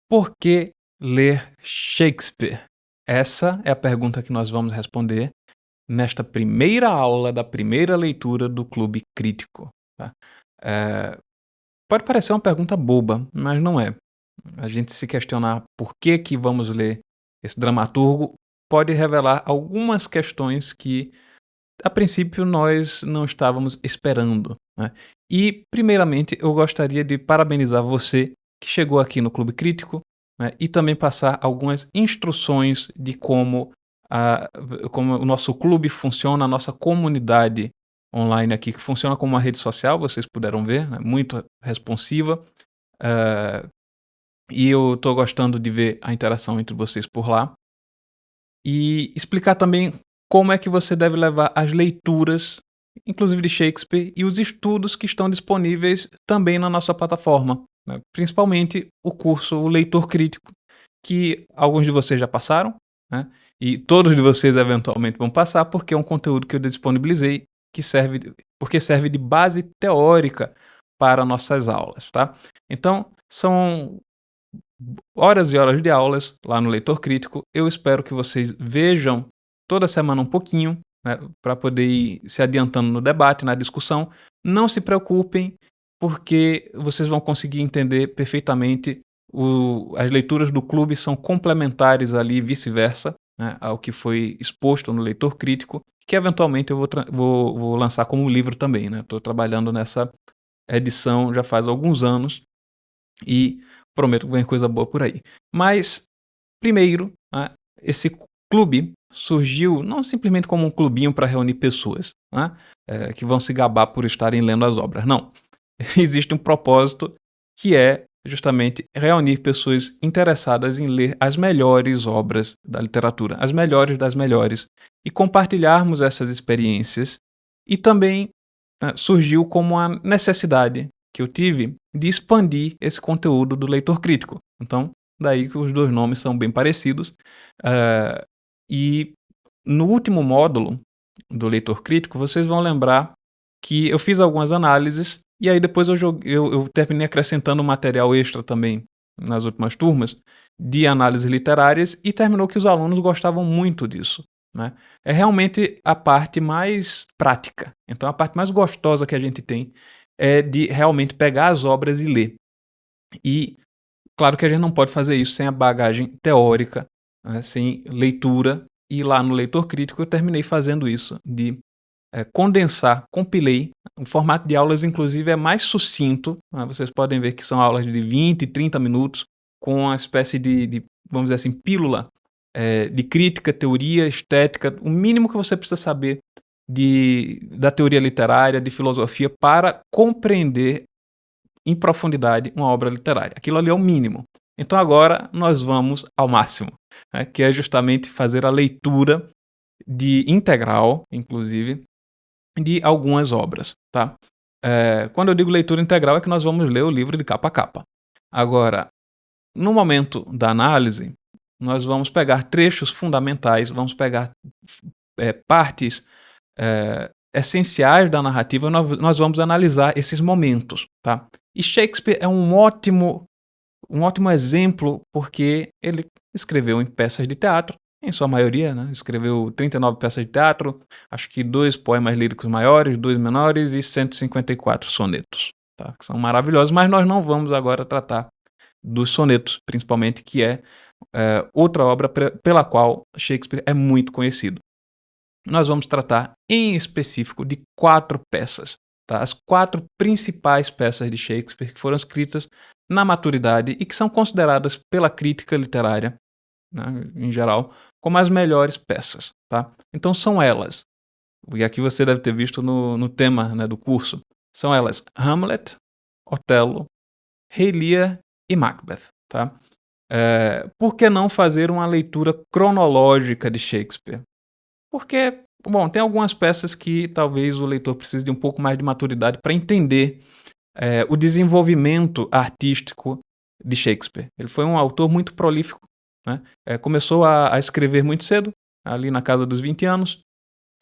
Por que ler Shakespeare? Essa é a pergunta que nós vamos responder nesta primeira aula da primeira leitura do Clube Crítico, tá. Eh, Pode parecer uma pergunta boba, mas não é. A gente se questionar por que vamos ler esse dramaturgo pode revelar algumas questões que, a princípio, nós não estávamos esperando, né. E, primeiramente, eu gostaria de parabenizar você que chegou aqui no Clube Crítico, né, e também passar algumas instruções de a como o nosso clube funciona, a nossa comunidade online aqui, que funciona como uma rede social, vocês puderam ver, né, muito responsiva, eh, e eu estou gostando de ver a interação entre vocês por lá. E explicar também como é que você deve levar as leituras, inclusive de Shakespeare, e os estudos que estão disponíveis também na nossa plataforma, né, principalmente o curso O Leitor Crítico, que alguns de vocês já passaram, né, e todos de vocês eventualmente vão passar, porque é um conteúdo que eu disponibilizei, que serve de base teórica para nossas aulas, tá. Então, são horas e horas de aulas lá no Leitor Crítico. Eu espero que vocês vejam toda semana um pouquinho, né, para poder ir se adiantando no debate, na discussão. Não se preocupem, porque vocês vão conseguir entender perfeitamente. As leituras do clube são complementares ali, vice-versa, né, ao que foi exposto no Leitor Crítico, que eventualmente eu vou lançar como livro também. Estou trabalhando nessa edição já faz alguns anos e prometo que vem coisa boa por aí. Mas, primeiro, né, esse clube surgiu não simplesmente como um clubinho para reunir pessoas, né, que vão se gabar por estarem lendo as obras, não. Existe um propósito que é justamente reunir pessoas interessadas em ler as melhores obras da literatura, as melhores das melhores, e compartilharmos essas experiências. E também, né, surgiu como a necessidade que eu tive de expandir esse conteúdo do leitor crítico. Então, daí que os dois nomes são bem parecidos. eh, e no último módulo do leitor crítico, vocês vão lembrar que eu fiz algumas análises e aí depois eu terminei acrescentando material extra também nas últimas turmas de análises literárias e terminou que os alunos gostavam muito disso, né. É realmente a parte mais prática, então a parte mais gostosa que a gente tem é de realmente pegar as obras e ler. E claro que a gente não pode fazer isso sem a bagagem teórica, né, sem leitura, e lá no leitor crítico eu terminei fazendo isso, de condensar, compilei. O formato de aulas, inclusive, é mais sucinto, né, vocês podem ver que são aulas de 20, 30 minutos, com uma espécie de, vamos dizer assim, pílula, de crítica, teoria, estética, o mínimo que você precisa saber da teoria literária, de filosofia, para compreender em profundidade uma obra literária. Aquilo ali é o mínimo. Então agora nós vamos ao máximo, né, que é justamente fazer a leitura de integral, inclusive, de algumas obras, tá. Quando eu digo leitura integral é que nós vamos ler o livro de capa a capa. Agora, no momento da análise, nós vamos pegar trechos fundamentais, vamos pegar, partes, essenciais da narrativa, nós vamos analisar esses momentos, tá. E Shakespeare é um ótimo exemplo, porque ele escreveu em peças de teatro, em sua maioria, né, escreveu 39 peças de teatro, acho que 2 poemas líricos maiores, 2 menores e 154 sonetos, tá, que são maravilhosos, mas nós não vamos agora tratar dos sonetos, principalmente, que é, outra obra pela qual Shakespeare é muito conhecido. Nós vamos tratar em específico de 4 peças, tá? As 4 principais peças de Shakespeare que foram escritas na maturidade e que são consideradas pela crítica literária, né, em geral, como as melhores peças, tá? Então são elas, e aqui você deve ter visto no tema, né, do curso, são elas Hamlet, Otelo, Rei Lear e Macbeth, tá? Por que não fazer uma leitura cronológica de Shakespeare? Porque, bom, tem algumas peças que talvez o leitor precise de um pouco mais de maturidade para entender, o desenvolvimento artístico de Shakespeare. Ele foi um autor muito prolífico, né, começou a escrever muito cedo, ali na casa dos 20 anos,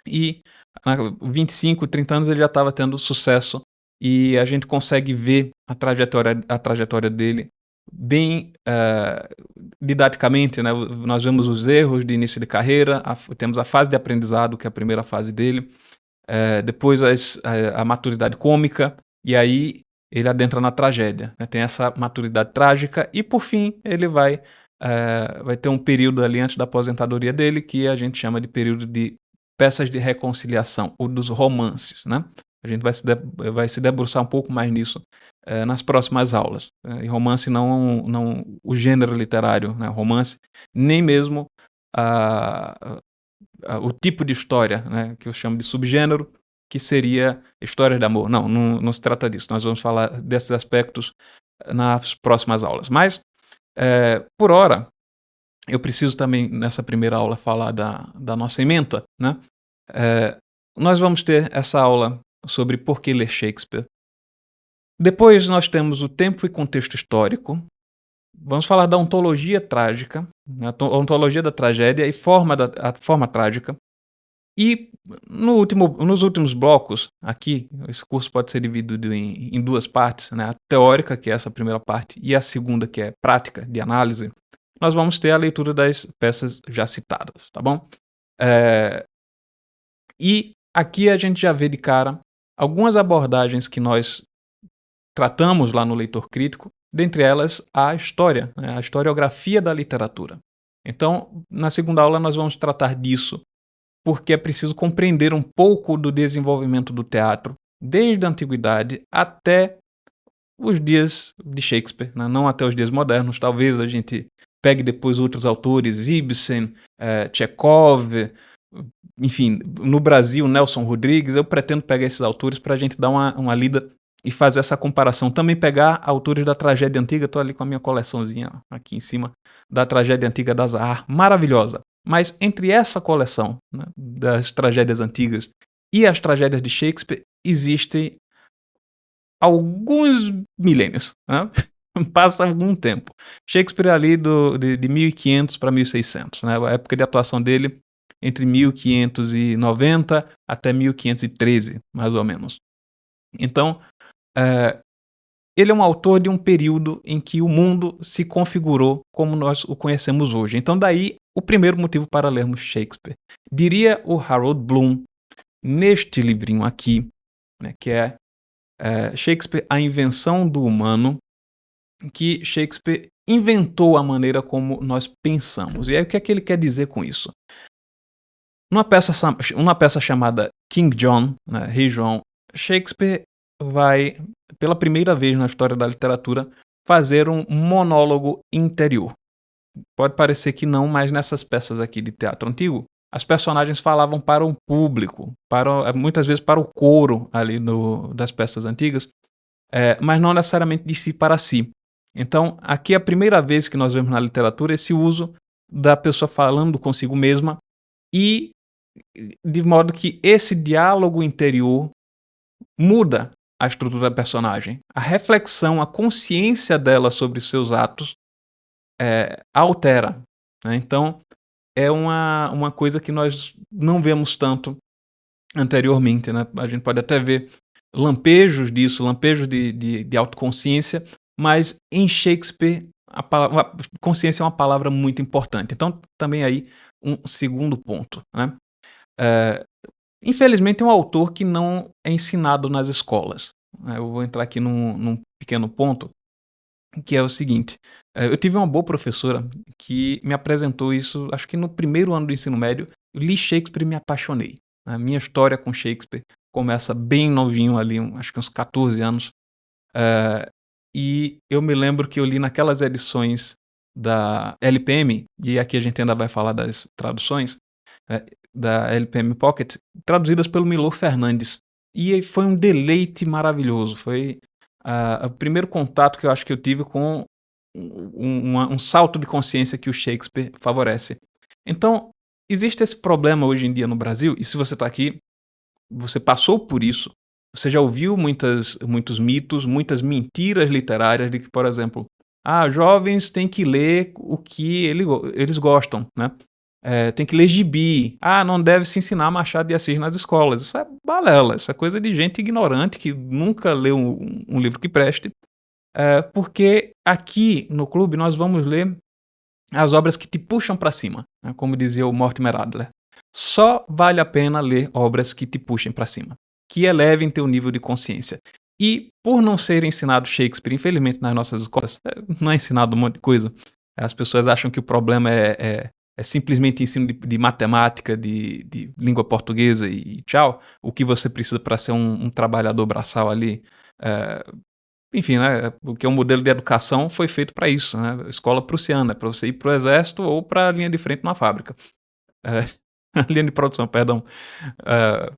e a 25, 30 anos ele já estava tendo sucesso, e a gente consegue ver a trajetória dele bem didaticamente, né? Nós vemos os erros de início de carreira, temos a fase de aprendizado, que é a primeira fase dele, depois a maturidade cômica, e aí ele adentra na tragédia, né? Tem essa maturidade trágica, e por fim ele vai ter um período ali antes da aposentadoria dele, que a gente chama de período de peças de reconciliação, ou dos romances, né? A gente vai se debruçar um pouco mais nisso nas próximas aulas. E romance não o gênero literário, né? Romance, nem mesmo o tipo de história, né? Que eu chamo de subgênero, que seria histórias de amor. Não se trata disso. Nós vamos falar desses aspectos nas próximas aulas. Mas, por hora, eu preciso também, nessa primeira aula, falar da nossa ementa, né? Nós vamos ter essa aula sobre por que ler Shakespeare. Depois nós temos o tempo e contexto histórico. Vamos falar da ontologia trágica, né, a ontologia da tragédia e a forma trágica. E nos últimos blocos, aqui, esse curso pode ser dividido em duas partes, né? A teórica, que é essa primeira parte, e a segunda, que é prática, de análise. Nós vamos ter a leitura das peças já citadas, tá bom? E aqui a gente já vê de cara algumas abordagens que nós tratamos lá no Leitor Crítico, dentre elas a história, né, a historiografia da literatura. Então, na segunda aula nós vamos tratar disso, porque é preciso compreender um pouco do desenvolvimento do teatro, desde a antiguidade até os dias de Shakespeare, né? Não até os dias modernos. Talvez a gente pegue depois outros autores, Ibsen, Chekhov, enfim, no Brasil, Nelson Rodrigues. Eu pretendo pegar esses autores para a gente dar uma lida e fazer essa comparação. Também pegar autores da tragédia antiga. Estou ali com a minha coleçãozinha aqui em cima, da tragédia antiga da Zahar, maravilhosa. Mas entre essa coleção, né, das tragédias antigas e as tragédias de Shakespeare, existem alguns milênios, né? Passa algum tempo. Shakespeare é ali de 1500 para 1600, né? A época de atuação dele entre 1590 até 1513, mais ou menos. Então, ele é um autor de um período em que o mundo se configurou como nós o conhecemos hoje. Então, daí o primeiro motivo para lermos Shakespeare. Diria o Harold Bloom, neste livrinho aqui, né, que é Shakespeare, A Invenção do Humano, que Shakespeare inventou a maneira como nós pensamos. E aí o que é que ele quer dizer com isso? Numa peça chamada King John, né, Rei João, Shakespeare vai, pela primeira vez na história da literatura, fazer um monólogo interior. Pode parecer que não, mas nessas peças aqui de teatro antigo, as personagens falavam para um público, muitas vezes para o coro ali das peças antigas, mas não necessariamente de si para si. Então, aqui é a primeira vez que nós vemos na literatura esse uso da pessoa falando consigo mesma, e de modo que esse diálogo interior muda a estrutura da personagem. A reflexão, a consciência dela sobre os seus atos altera, né? Então, é uma coisa que nós não vemos tanto anteriormente, né? A gente pode até ver lampejos disso, lampejos de autoconsciência, mas em Shakespeare a consciência é uma palavra muito importante. Então, também aí um segundo ponto, né? Infelizmente é um autor que não é ensinado nas escolas. Eu vou entrar aqui num pequeno ponto, que é o seguinte: eu tive uma boa professora que me apresentou isso, acho que no primeiro ano do ensino médio. Eu li Shakespeare e me apaixonei. A minha história com Shakespeare começa bem novinho ali, acho que uns 14 anos. E eu me lembro que eu li naquelas edições da LPM, e aqui a gente ainda vai falar das traduções, da LPM Pocket, traduzidas pelo Milor Fernandes. E foi um deleite maravilhoso. Foi o primeiro contato que eu acho que eu tive com um salto de consciência que o Shakespeare favorece. Então, existe esse problema hoje em dia no Brasil, e se você está aqui, você passou por isso, você já ouviu muitos mitos, muitas mentiras literárias de que, por exemplo, jovens têm que ler o que eles gostam, né? Tem que ler gibi. Não deve se ensinar Machado de Assis nas escolas. Isso é balela, isso é coisa de gente ignorante que nunca leu um livro que preste. porque aqui no clube nós vamos ler as obras que te puxam para cima, né, como dizia o Mortimer Adler. Só vale a pena ler obras que te puxem para cima, que elevem teu nível de consciência. E por não ser ensinado Shakespeare, infelizmente nas nossas escolas, não é ensinado um monte de coisa. As pessoas acham que o problema é simplesmente ensino de matemática, de língua portuguesa e tchau. O que você precisa para ser um trabalhador braçal ali. É, enfim, né, porque o modelo de educação foi feito para isso, né, escola prussiana, para você ir para o exército ou para a linha de frente numa fábrica. Eh, linha de produção, perdão. Eh,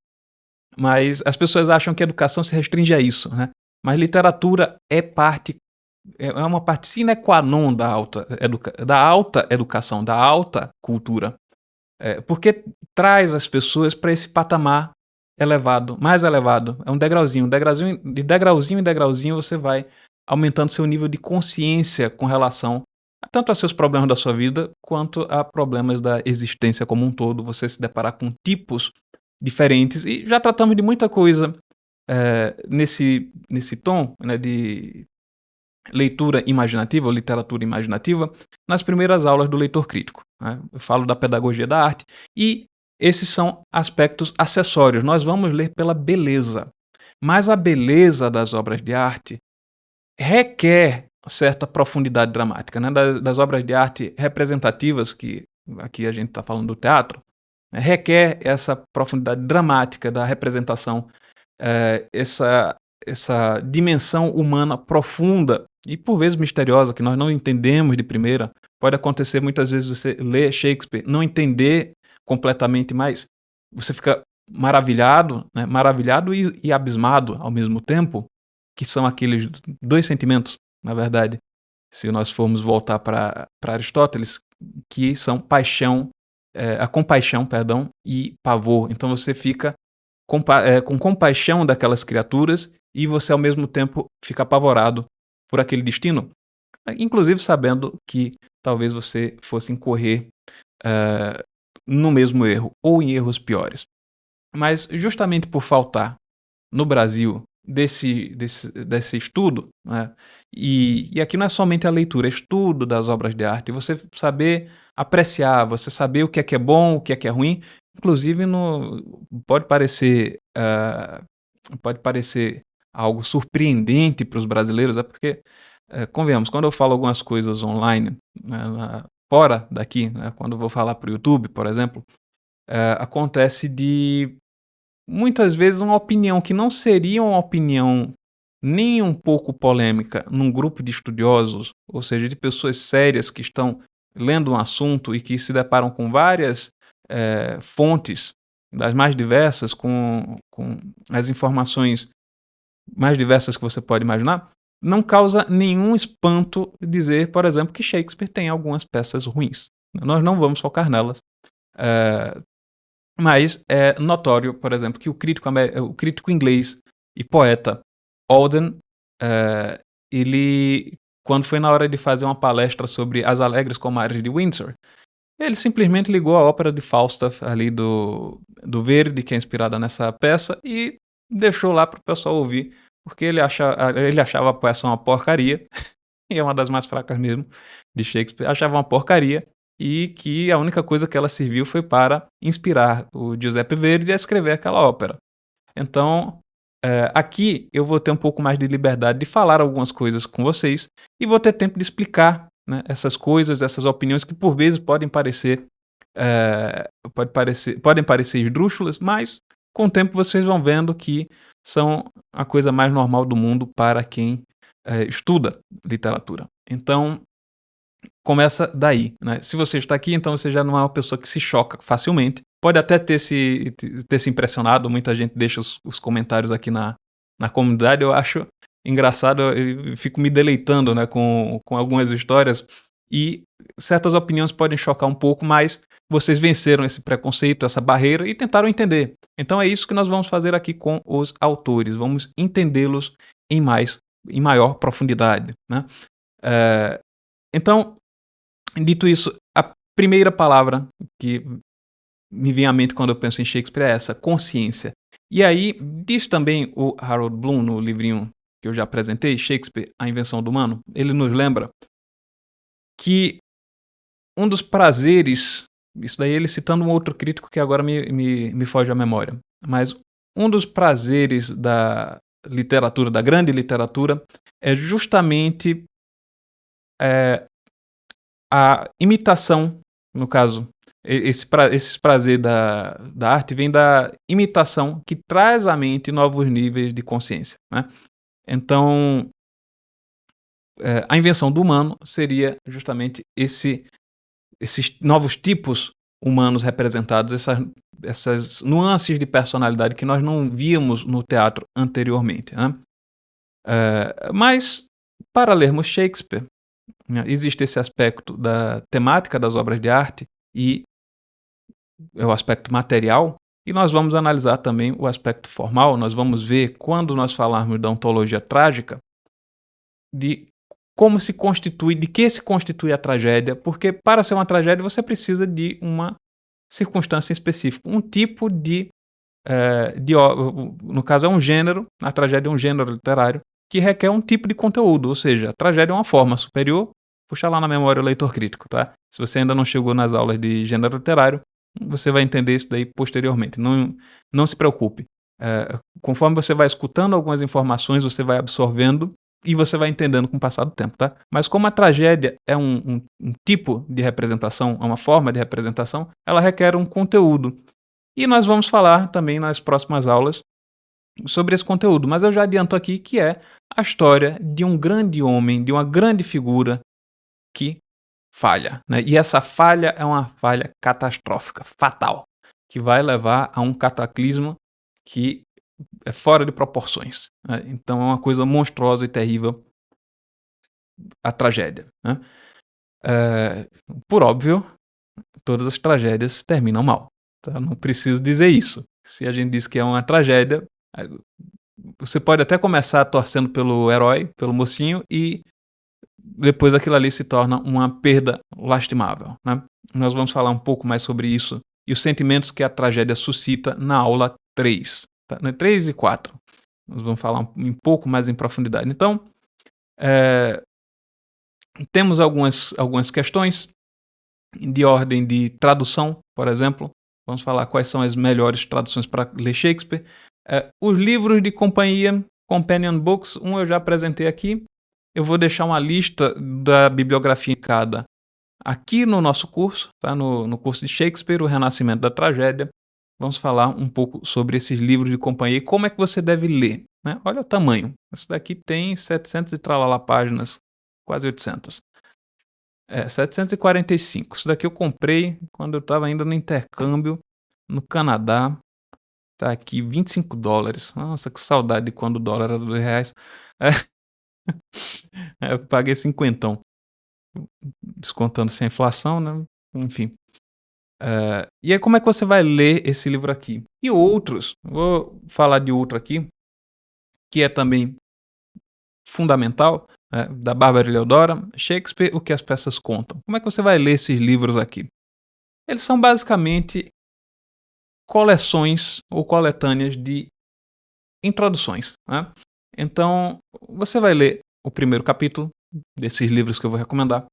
mas as pessoas acham que a educação se restringe a isso, né, mas literatura é uma parte sine qua non da alta educação, da alta cultura. Porque traz as pessoas para esse patamar elevado, mais elevado. É um degrauzinho, de degrauzinho em degrauzinho você vai aumentando seu nível de consciência com relação tanto a seus problemas da sua vida, quanto a problemas da existência como um todo. Você se deparar com tipos diferentes e já tratamos de muita coisa, nesse tom, né, de leitura imaginativa ou literatura imaginativa nas primeiras aulas do leitor crítico, né? Eu falo da pedagogia da arte e esses são aspectos acessórios. Nós vamos ler pela beleza, mas a beleza das obras de arte requer certa profundidade dramática, né? Das obras de arte representativas, que aqui a gente está falando do teatro, né, requer essa profundidade dramática da representação, essa dimensão humana profunda e por vezes misteriosa, que nós não entendemos de primeira. Pode acontecer muitas vezes você ler Shakespeare, não entender completamente, mas você fica maravilhado, né, maravilhado e abismado ao mesmo tempo, que são aqueles 2 sentimentos, na verdade, se nós formos voltar para Aristóteles, que são a compaixão, perdão, e pavor. Então você fica com compaixão daquelas criaturas e você ao mesmo tempo fica apavorado por aquele destino, inclusive sabendo que talvez você fosse incorrer eh, no mesmo erro ou em erros piores. Mas justamente por faltar no Brasil desse estudo, né, e aqui não é somente a leitura, é estudo das obras de arte, você saber apreciar, você saber o que é bom, o que é ruim, inclusive pode parecer, pode parecer algo surpreendente para os brasileiros, é porque, convenhamos, quando eu falo algumas coisas online, né, fora daqui, né, quando eu vou falar para o YouTube, por exemplo, acontece de muitas vezes uma opinião que não seria uma opinião nem um pouco polêmica num grupo de estudiosos, ou seja, de pessoas sérias que estão lendo um assunto e que se deparam com várias, fontes das mais diversas, com as informações mais diversas que você pode imaginar, não causa nenhum espanto dizer, por exemplo, que Shakespeare tem algumas peças ruins. Nós não vamos focar nelas. Eh, mas é notório, por exemplo, que o crítico inglês e poeta Auden, ele, quando foi na hora de fazer uma palestra sobre As Alegres Comadres de Windsor, ele simplesmente ligou a ópera de Falstaff ali do Verdi, que é inspirada nessa peça, e deixou lá para o pessoal ouvir, porque ele achava a peça uma porcaria, e é uma das mais fracas mesmo, de Shakespeare, achava uma porcaria, e que a única coisa que ela serviu foi para inspirar o Giuseppe Verdi a escrever aquela ópera. Então, aqui eu vou ter um pouco mais de liberdade de falar algumas coisas com vocês, e vou ter tempo de explicar, né, essas coisas, essas opiniões que por vezes podem parecer esdrúxulas, mas com o tempo vocês vão vendo que são a coisa mais normal do mundo para quem estuda literatura. Então, começa daí, né. Se você está aqui, então você já não é uma pessoa que se choca facilmente. Pode até ter se impressionado, muita gente deixa os comentários aqui na comunidade, eu acho engraçado, eu fico me deleitando, né, com algumas histórias, e certas opiniões podem chocar um pouco, mas vocês venceram esse preconceito, essa barreira e tentaram entender. Então é isso que nós vamos fazer aqui com os autores, vamos entendê-los em maior profundidade, né. Eh, então, dito isso, a primeira palavra que me vem à mente quando eu penso em Shakespeare é essa, consciência. E aí, diz também o Harold Bloom no livrinho que eu já apresentei, Shakespeare, A Invenção do Humano, ele nos lembra que um dos prazeres, isso daí ele citando um outro crítico que agora me foge à memória, mas um dos prazeres da literatura, da grande literatura, é justamente a imitação, no caso, esse prazer da arte vem da imitação que traz à mente novos níveis de consciência, né? Então, a invenção do humano seria justamente esses novos tipos humanos representados, essas nuances de personalidade que nós não víamos no teatro anteriormente, né? Mas, para lermos Shakespeare, né, existe esse aspecto da temática das obras de arte e é o aspecto material, e nós vamos analisar também o aspecto formal. Nós vamos ver, quando nós falarmos da ontologia trágica, de como se constitui, de que se constitui a tragédia, porque para ser uma tragédia você precisa de uma circunstância específica, um tipo no caso é um gênero, a tragédia é um gênero literário, que requer um tipo de conteúdo, ou seja, a tragédia é uma forma superior. Puxa lá na memória o leitor crítico, tá? Se você ainda não chegou nas aulas de gênero literário, você vai entender isso daí posteriormente, não se preocupe. Conforme você vai escutando algumas informações, você vai absorvendo e você vai entendendo com o passar do tempo, tá? Mas como a tragédia é um tipo de representação, é uma forma de representação, ela requer um conteúdo. E nós vamos falar também nas próximas aulas sobre esse conteúdo, mas eu já adianto aqui que é a história de um grande homem, de uma grande figura que falha, né? E essa falha é uma falha catastrófica, fatal, que vai levar a um cataclisma que é fora de proporções, né? Então é uma coisa monstruosa e terrível a tragédia, né? Por óbvio, todas as tragédias terminam mal, tá? Não preciso dizer isso. Se a gente diz que é uma tragédia, você pode até começar torcendo pelo herói, pelo mocinho, e depois aquilo ali se torna uma perda lastimável, né? Nós vamos falar um pouco mais sobre isso e os sentimentos que a tragédia suscita na aula 3, tá? 3 e 4. Nós vamos falar um pouco mais em profundidade. Então, temos algumas questões de ordem de tradução, por exemplo. Vamos falar quais são as melhores traduções para ler Shakespeare. Os livros de companhia, Companion Books, eu já apresentei aqui. Eu vou deixar uma lista da bibliografia indicada aqui no nosso curso, tá? No curso de Shakespeare, O Renascimento da Tragédia. Vamos falar um pouco sobre esses livros de companhia e como é que você deve ler, né? Olha o tamanho. Esse daqui tem 700 e tralala páginas, quase 800. 745. Isso daqui eu comprei quando eu estava ainda no intercâmbio no Canadá. Tá aqui, $25. Nossa, que saudade de quando o dólar era R$2. Eu paguei cinquentão, descontando sem a inflação, né? Enfim. E aí, como é que você vai ler esse livro aqui? E outros, vou falar de outro aqui, que é também fundamental, da Bárbara Leodora, Shakespeare, O que as peças contam. Como é que você vai ler esses livros aqui? Eles são basicamente coleções ou coletâneas de introduções, né? Então, você vai ler o primeiro capítulo desses livros que eu vou recomendar.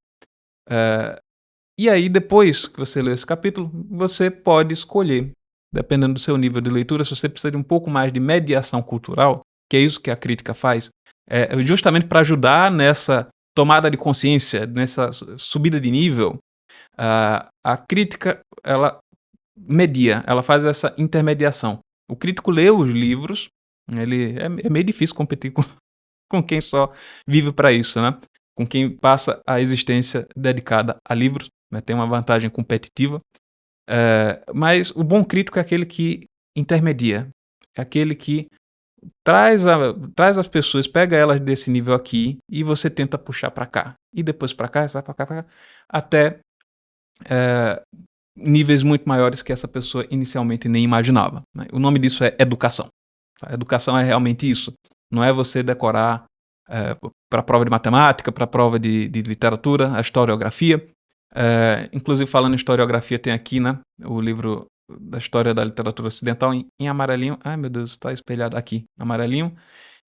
E aí, depois que você lê esse capítulo, você pode escolher, dependendo do seu nível de leitura, se você precisa de um pouco mais de mediação cultural, que é isso que a crítica faz, justamente para ajudar nessa tomada de consciência, nessa subida de nível. A crítica, ela media, ela faz essa intermediação. O crítico lê os livros, é meio difícil competir com quem só vive para isso, né? Com quem passa a existência dedicada a livros, né? Tem uma vantagem competitiva. Mas o bom crítico é aquele que intermedia, é aquele que traz as pessoas, pega elas desse nível aqui e você tenta puxar para cá. E depois para cá, vai para cá, até níveis muito maiores que essa pessoa inicialmente nem imaginava, né? O nome disso é educação. A educação é realmente isso. Não é você decorar para a prova de matemática, para a prova de literatura, a historiografia. Inclusive, falando em historiografia, tem aqui, né, o livro da história da literatura ocidental em amarelinho. Ai, meu Deus, está espelhado aqui, amarelinho.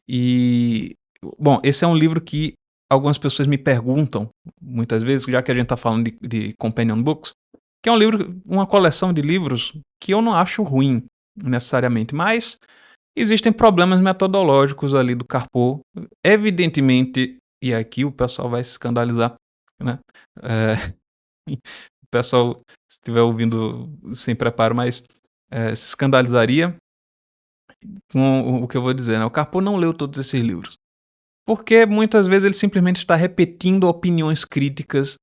E Bom, esse é um livro que algumas pessoas me perguntam, muitas vezes, já que a gente está falando de companion books, que é um livro, uma coleção de livros que eu não acho ruim, necessariamente, mas existem problemas metodológicos ali do Carpo. Evidentemente, e aqui o pessoal vai se escandalizar, né? Eh, o pessoal, se estiver ouvindo sem preparo, mas se escandalizaria com o que eu vou dizer, né? O Carpo não leu todos esses livros. Porque muitas vezes ele simplesmente está repetindo opiniões críticas.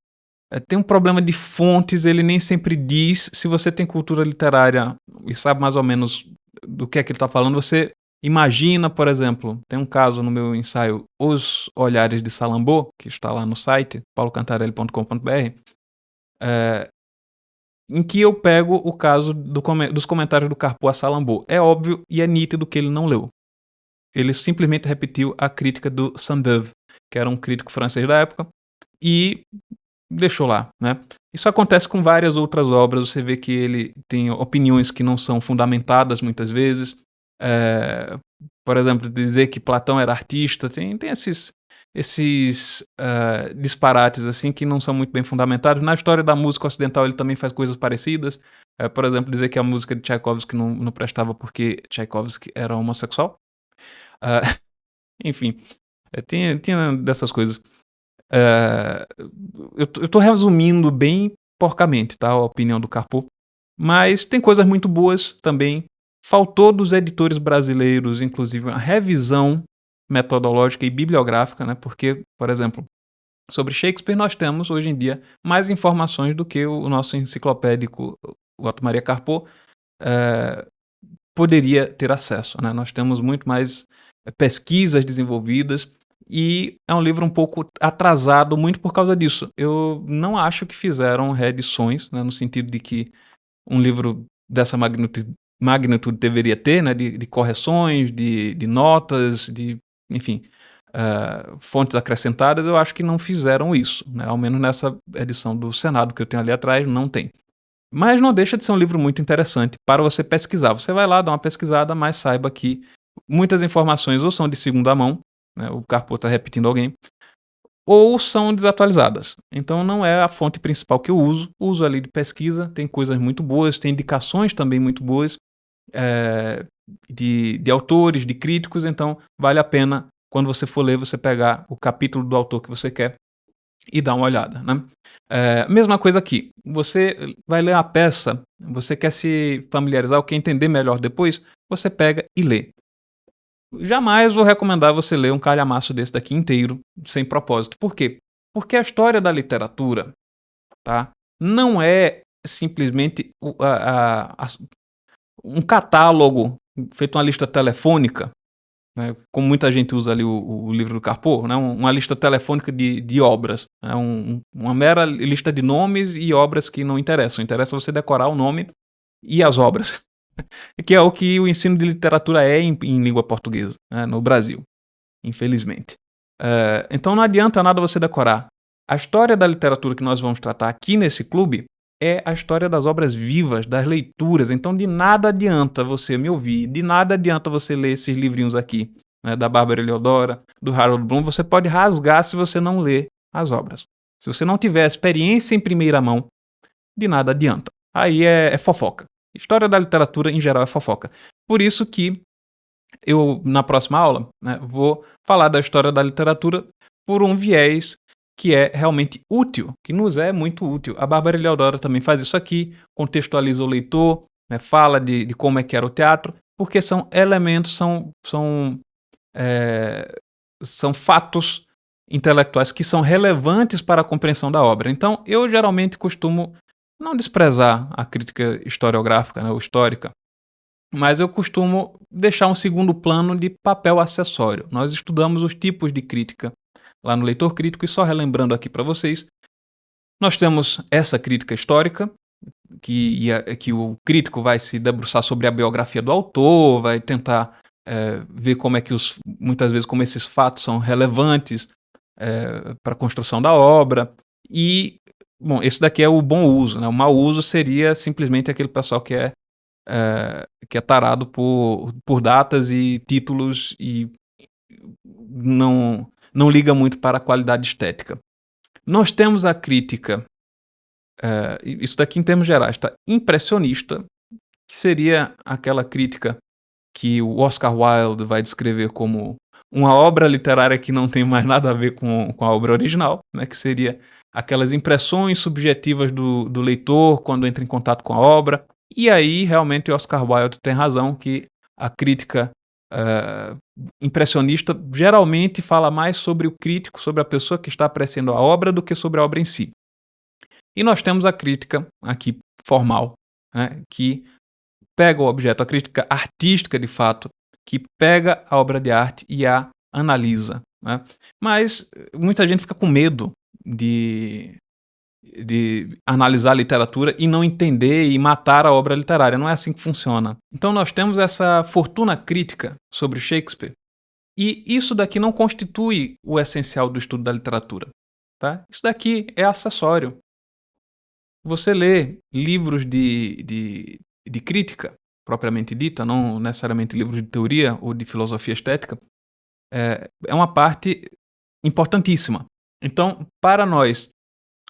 Tem um problema de fontes, ele nem sempre diz. Se você tem cultura literária e sabe mais ou menos do que ele está falando, você imagina, por exemplo, tem um caso no meu ensaio Os Olhares de Salambô, que está lá no site, paulocantarelli.com.br, eh, em que eu pego o caso dos comentários do Carpo a Salambô. É óbvio e é nítido que ele não leu. Ele simplesmente repetiu a crítica do Sainte-Beuve, que era um crítico francês da época, e deixou lá, né. Isso acontece com várias outras obras, você vê que ele tem opiniões que não são fundamentadas muitas vezes, por exemplo, dizer que Platão era artista, tem esses disparates, assim, que não são muito bem fundamentados. Na história da música ocidental ele também faz coisas parecidas, por exemplo, dizer que a música de Tchaikovsky não prestava porque Tchaikovsky era homossexual. Ah, enfim, tinha dessas coisas. Eh, eu tô resumindo bem porcamente, tá, a opinião do Carpo, mas tem coisas muito boas também. Faltou dos editores brasileiros, inclusive, uma revisão metodológica e bibliográfica, né, porque, por exemplo, sobre Shakespeare nós temos, hoje em dia, mais informações do que o nosso enciclopédico, o Otto Maria Carpo, eh, poderia ter acesso, né. Nós temos muito mais pesquisas desenvolvidas e é um livro um pouco atrasado muito por causa disso. Eu não acho que fizeram reedições, né, no sentido de que um livro dessa magnitude deveria ter, né, de correções, de notas, enfim, fontes acrescentadas. Eu acho que não fizeram isso, né, ao menos nessa edição do Senado que eu tenho ali atrás, não tem. Mas não deixa de ser um livro muito interessante para você pesquisar. Você vai lá, dá uma pesquisada, mas saiba que muitas informações ou são de segunda mão, né, o Carpo está repetindo alguém, ou são desatualizadas. Então não é a fonte principal que eu uso. Uso ali de pesquisa, tem coisas muito boas, tem indicações também muito boas, eh, de autores, de críticos, então vale a pena, quando você for ler, você pegar o capítulo do autor que você quer e dar uma olhada, né. Mesma coisa aqui, você vai ler a peça, você quer se familiarizar ou quer entender melhor depois, você pega e lê. Jamais vou recomendar você ler um calhamaço desse daqui inteiro, sem propósito. Por quê? Porque a história da literatura, tá, não é simplesmente um catálogo feito uma lista telefônica, né, como muita gente usa ali o livro do Carpo, né, uma lista telefônica de obras, né, uma mera lista de nomes e obras que não interessam, interessa você decorar o nome e as obras, que é o que o ensino de literatura é em língua portuguesa, né, no Brasil, infelizmente. Então não adianta nada você decorar. A história da literatura que nós vamos tratar aqui nesse clube é a história das obras vivas, das leituras, então de nada adianta você me ouvir, de nada adianta você ler esses livrinhos aqui, né, da Bárbara Eleodora, do Harold Bloom, você pode rasgar se você não ler as obras. Se você não tiver experiência em primeira mão, de nada adianta. Aí é fofoca. História da literatura, em geral, é fofoca. Por isso que eu, na próxima aula, né, vou falar da história da literatura por um viés que é realmente útil, que nos é muito útil. A Bárbara Eleodora também faz isso aqui, contextualiza o leitor, né, fala de como é que era o teatro, porque são elementos, eh, são fatos intelectuais que são relevantes para a compreensão da obra. Então, eu geralmente costumo não desprezar a crítica historiográfica, né, ou histórica, mas eu costumo deixar um segundo plano de papel acessório. Nós estudamos os tipos de crítica lá no Leitor Crítico e só relembrando aqui para vocês, nós temos essa crítica histórica, que o crítico vai se debruçar sobre a biografia do autor, vai tentar ver como é que muitas vezes como esses fatos são relevantes para a construção da obra. E, bom, esse daqui é o bom uso, né? O mau uso seria simplesmente aquele pessoal que é tarado por datas e títulos e não liga muito para a qualidade estética. Nós temos a crítica, isso daqui em termos gerais, tá, impressionista, que seria aquela crítica que o Oscar Wilde vai descrever como uma obra literária que não tem mais nada a ver com a obra original, né, que seria aquelas impressões subjetivas do leitor quando entra em contato com a obra. E aí, realmente, Oscar Wilde tem razão que a crítica eh, impressionista geralmente fala mais sobre o crítico, sobre a pessoa que está apreciando a obra, do que sobre a obra em si. E nós temos a crítica aqui formal, né, que pega o objeto, a crítica artística de fato, que pega a obra de arte e a analisa, né. Mas muita gente fica com medo de analisar a literatura e não entender e matar a obra literária, não é assim que funciona. Então nós temos essa fortuna crítica sobre Shakespeare, e isso daqui não constitui o essencial do estudo da literatura, tá. Isso daqui é acessório. Você lê livros de crítica, propriamente dita, não necessariamente livros de teoria ou de filosofia estética, é uma parte importantíssima. Então, para nós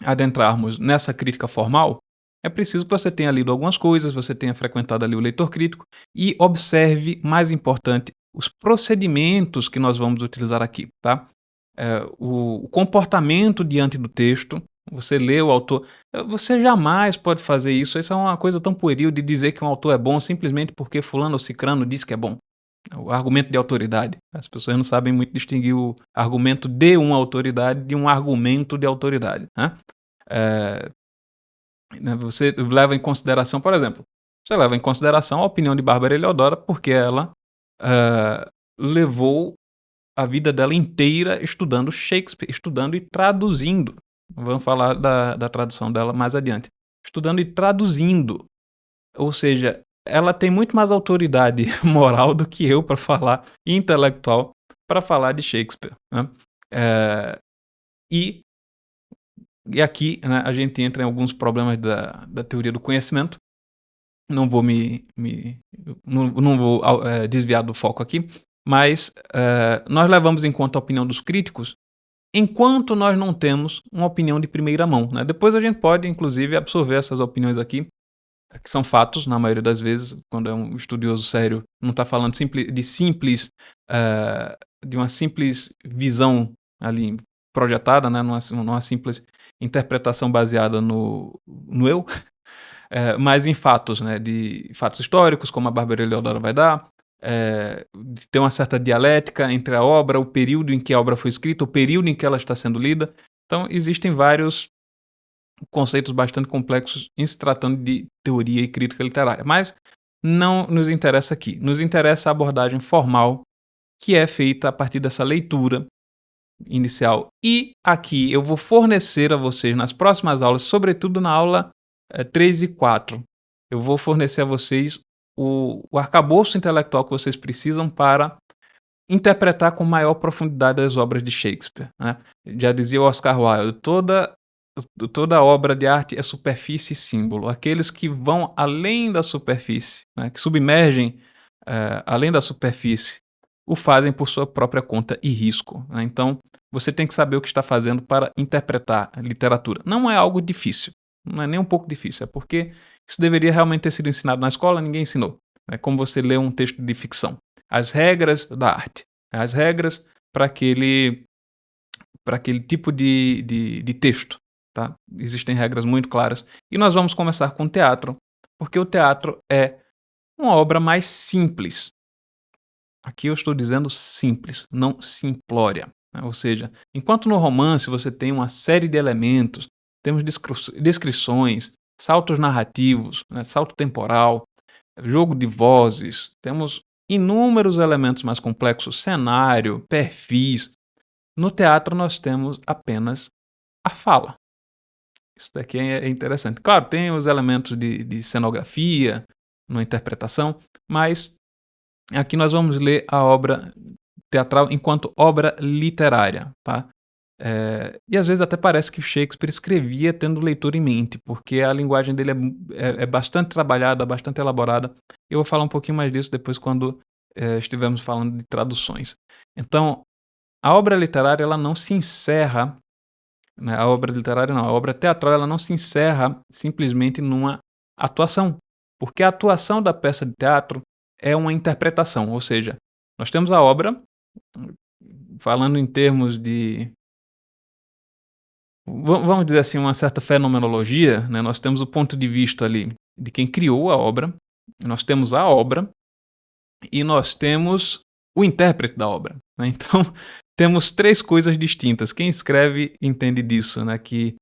adentrarmos nessa crítica formal, é preciso que você tenha lido algumas coisas, você tenha frequentado ali o leitor crítico e observe, mais importante, os procedimentos que nós vamos utilizar aqui, tá? O comportamento diante do texto, você lê o autor. Você jamais pode fazer isso. Isso é uma coisa tão pueril de dizer que um autor é bom simplesmente porque fulano ou cicrano diz que é bom. O argumento de autoridade. As pessoas não sabem muito distinguir o argumento de uma autoridade de um argumento de autoridade, né? Eh, Você leva em consideração, por exemplo, você leva em consideração a opinião de Bárbara Heliodora porque ela eh, levou a vida dela inteira estudando Shakespeare, estudando e traduzindo. Vamos falar da tradução dela mais adiante. Estudando e traduzindo. Ou seja, ela tem muito mais autoridade moral do que eu para falar, e intelectual, para falar de Shakespeare, né. Eh, e e aqui, né, a gente entra em alguns problemas da teoria do conhecimento. Não vou não vou desviar do foco aqui, mas, nós levamos em conta a opinião dos críticos enquanto nós não temos uma opinião de primeira mão, né. Depois a gente pode inclusive absorver essas opiniões aqui, que são fatos na maioria das vezes, quando é um estudioso sério, não está falando de uma simples visão ali projetada, né, numa simples interpretação baseada no eu, mas em fatos, né, de fatos históricos, como a Bárbara Heliodora vai dar, de ter uma certa dialética entre a obra, o período em que a obra foi escrita, o período em que ela está sendo lida. Então existem vários conceitos bastante complexos em se tratando de teoria e crítica literária, mas não nos interessa aqui. Nos interessa a abordagem formal, que é feita a partir dessa leitura inicial. E aqui eu vou fornecer a vocês nas próximas aulas, sobretudo na aula 3 e 4, eu vou fornecer a vocês o arcabouço intelectual que vocês precisam para interpretar com maior profundidade as obras de Shakespeare, né. Já dizia o Oscar Wilde: toda obra de arte é superfície e símbolo. Aqueles que vão além da superfície, né, que submergem, além da superfície, o fazem por sua própria conta e risco, né. Então, você tem que saber o que está fazendo para interpretar a literatura. Não é algo difícil, não é nem um pouco difícil, é porque isso deveria realmente ter sido ensinado na escola, ninguém ensinou. É como você lê um texto de ficção. As regras da arte, as regras para aquele tipo de texto, tá? Existem regras muito claras. E nós vamos começar com o teatro, porque o teatro é uma obra mais simples. Aqui eu estou dizendo simples, não simplória, né. Ou seja, enquanto no romance você tem uma série de elementos, temos descrições, saltos narrativos, né, salto temporal, jogo de vozes, temos inúmeros elementos mais complexos, cenário, perfis. No teatro nós temos apenas a fala. Isso daqui é interessante. Claro, tem os elementos de cenografia, na interpretação, mas aqui nós vamos ler a obra teatral enquanto obra literária, tá? E às vezes até parece que Shakespeare escrevia tendo o leitor em mente, porque a linguagem dele é bastante trabalhada, bastante elaborada. Eu vou falar um pouquinho mais disso depois quando estivemos falando de traduções. Então, a obra literária ela não se encerra, né, a obra literária não, a obra teatral ela não se encerra simplesmente numa atuação, porque a atuação da peça de teatro é uma interpretação, ou seja, nós temos a obra, falando em termos de, vamos dizer assim, uma certa fenomenologia, né, nós temos o ponto de vista ali de quem criou a obra, nós temos a obra e nós temos o intérprete da obra, né, então temos 3 coisas distintas. Quem escreve entende disso, né, que,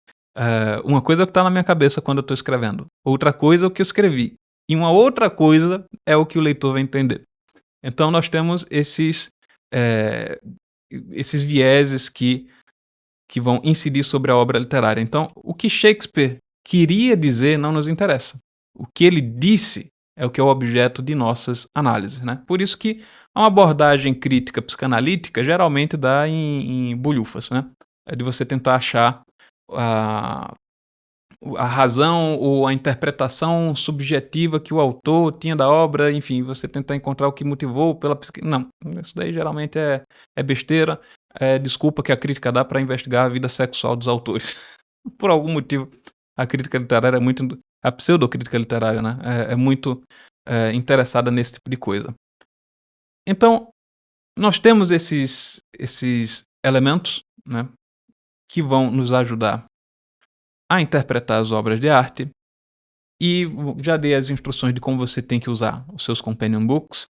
uma coisa é o que está na minha cabeça quando eu estou escrevendo, outra coisa é o que eu escrevi, e uma outra coisa é o que o leitor vai entender. Então nós temos eh, esses vieses que vão incidir sobre a obra literária. Então, o que Shakespeare queria dizer não nos interessa. O que ele disse é o que é o objeto de nossas análises, né. Por isso que uma abordagem crítica psicanalítica geralmente dá em bolhufas, né. É de você tentar achar a a razão ou a interpretação subjetiva que o autor tinha da obra, enfim, você tentar encontrar o que motivou pela psique não, isso daí geralmente é besteira, é desculpa que a crítica dá para investigar a vida sexual dos autores. Por algum motivo, a crítica literária é muito a pseudocrítica literária, né, é muito, interessada nesse tipo de coisa. Então, nós temos esses elementos, né, que vão nos ajudar a interpretar as obras de arte. E já dei as instruções de como você tem que usar os seus companion books.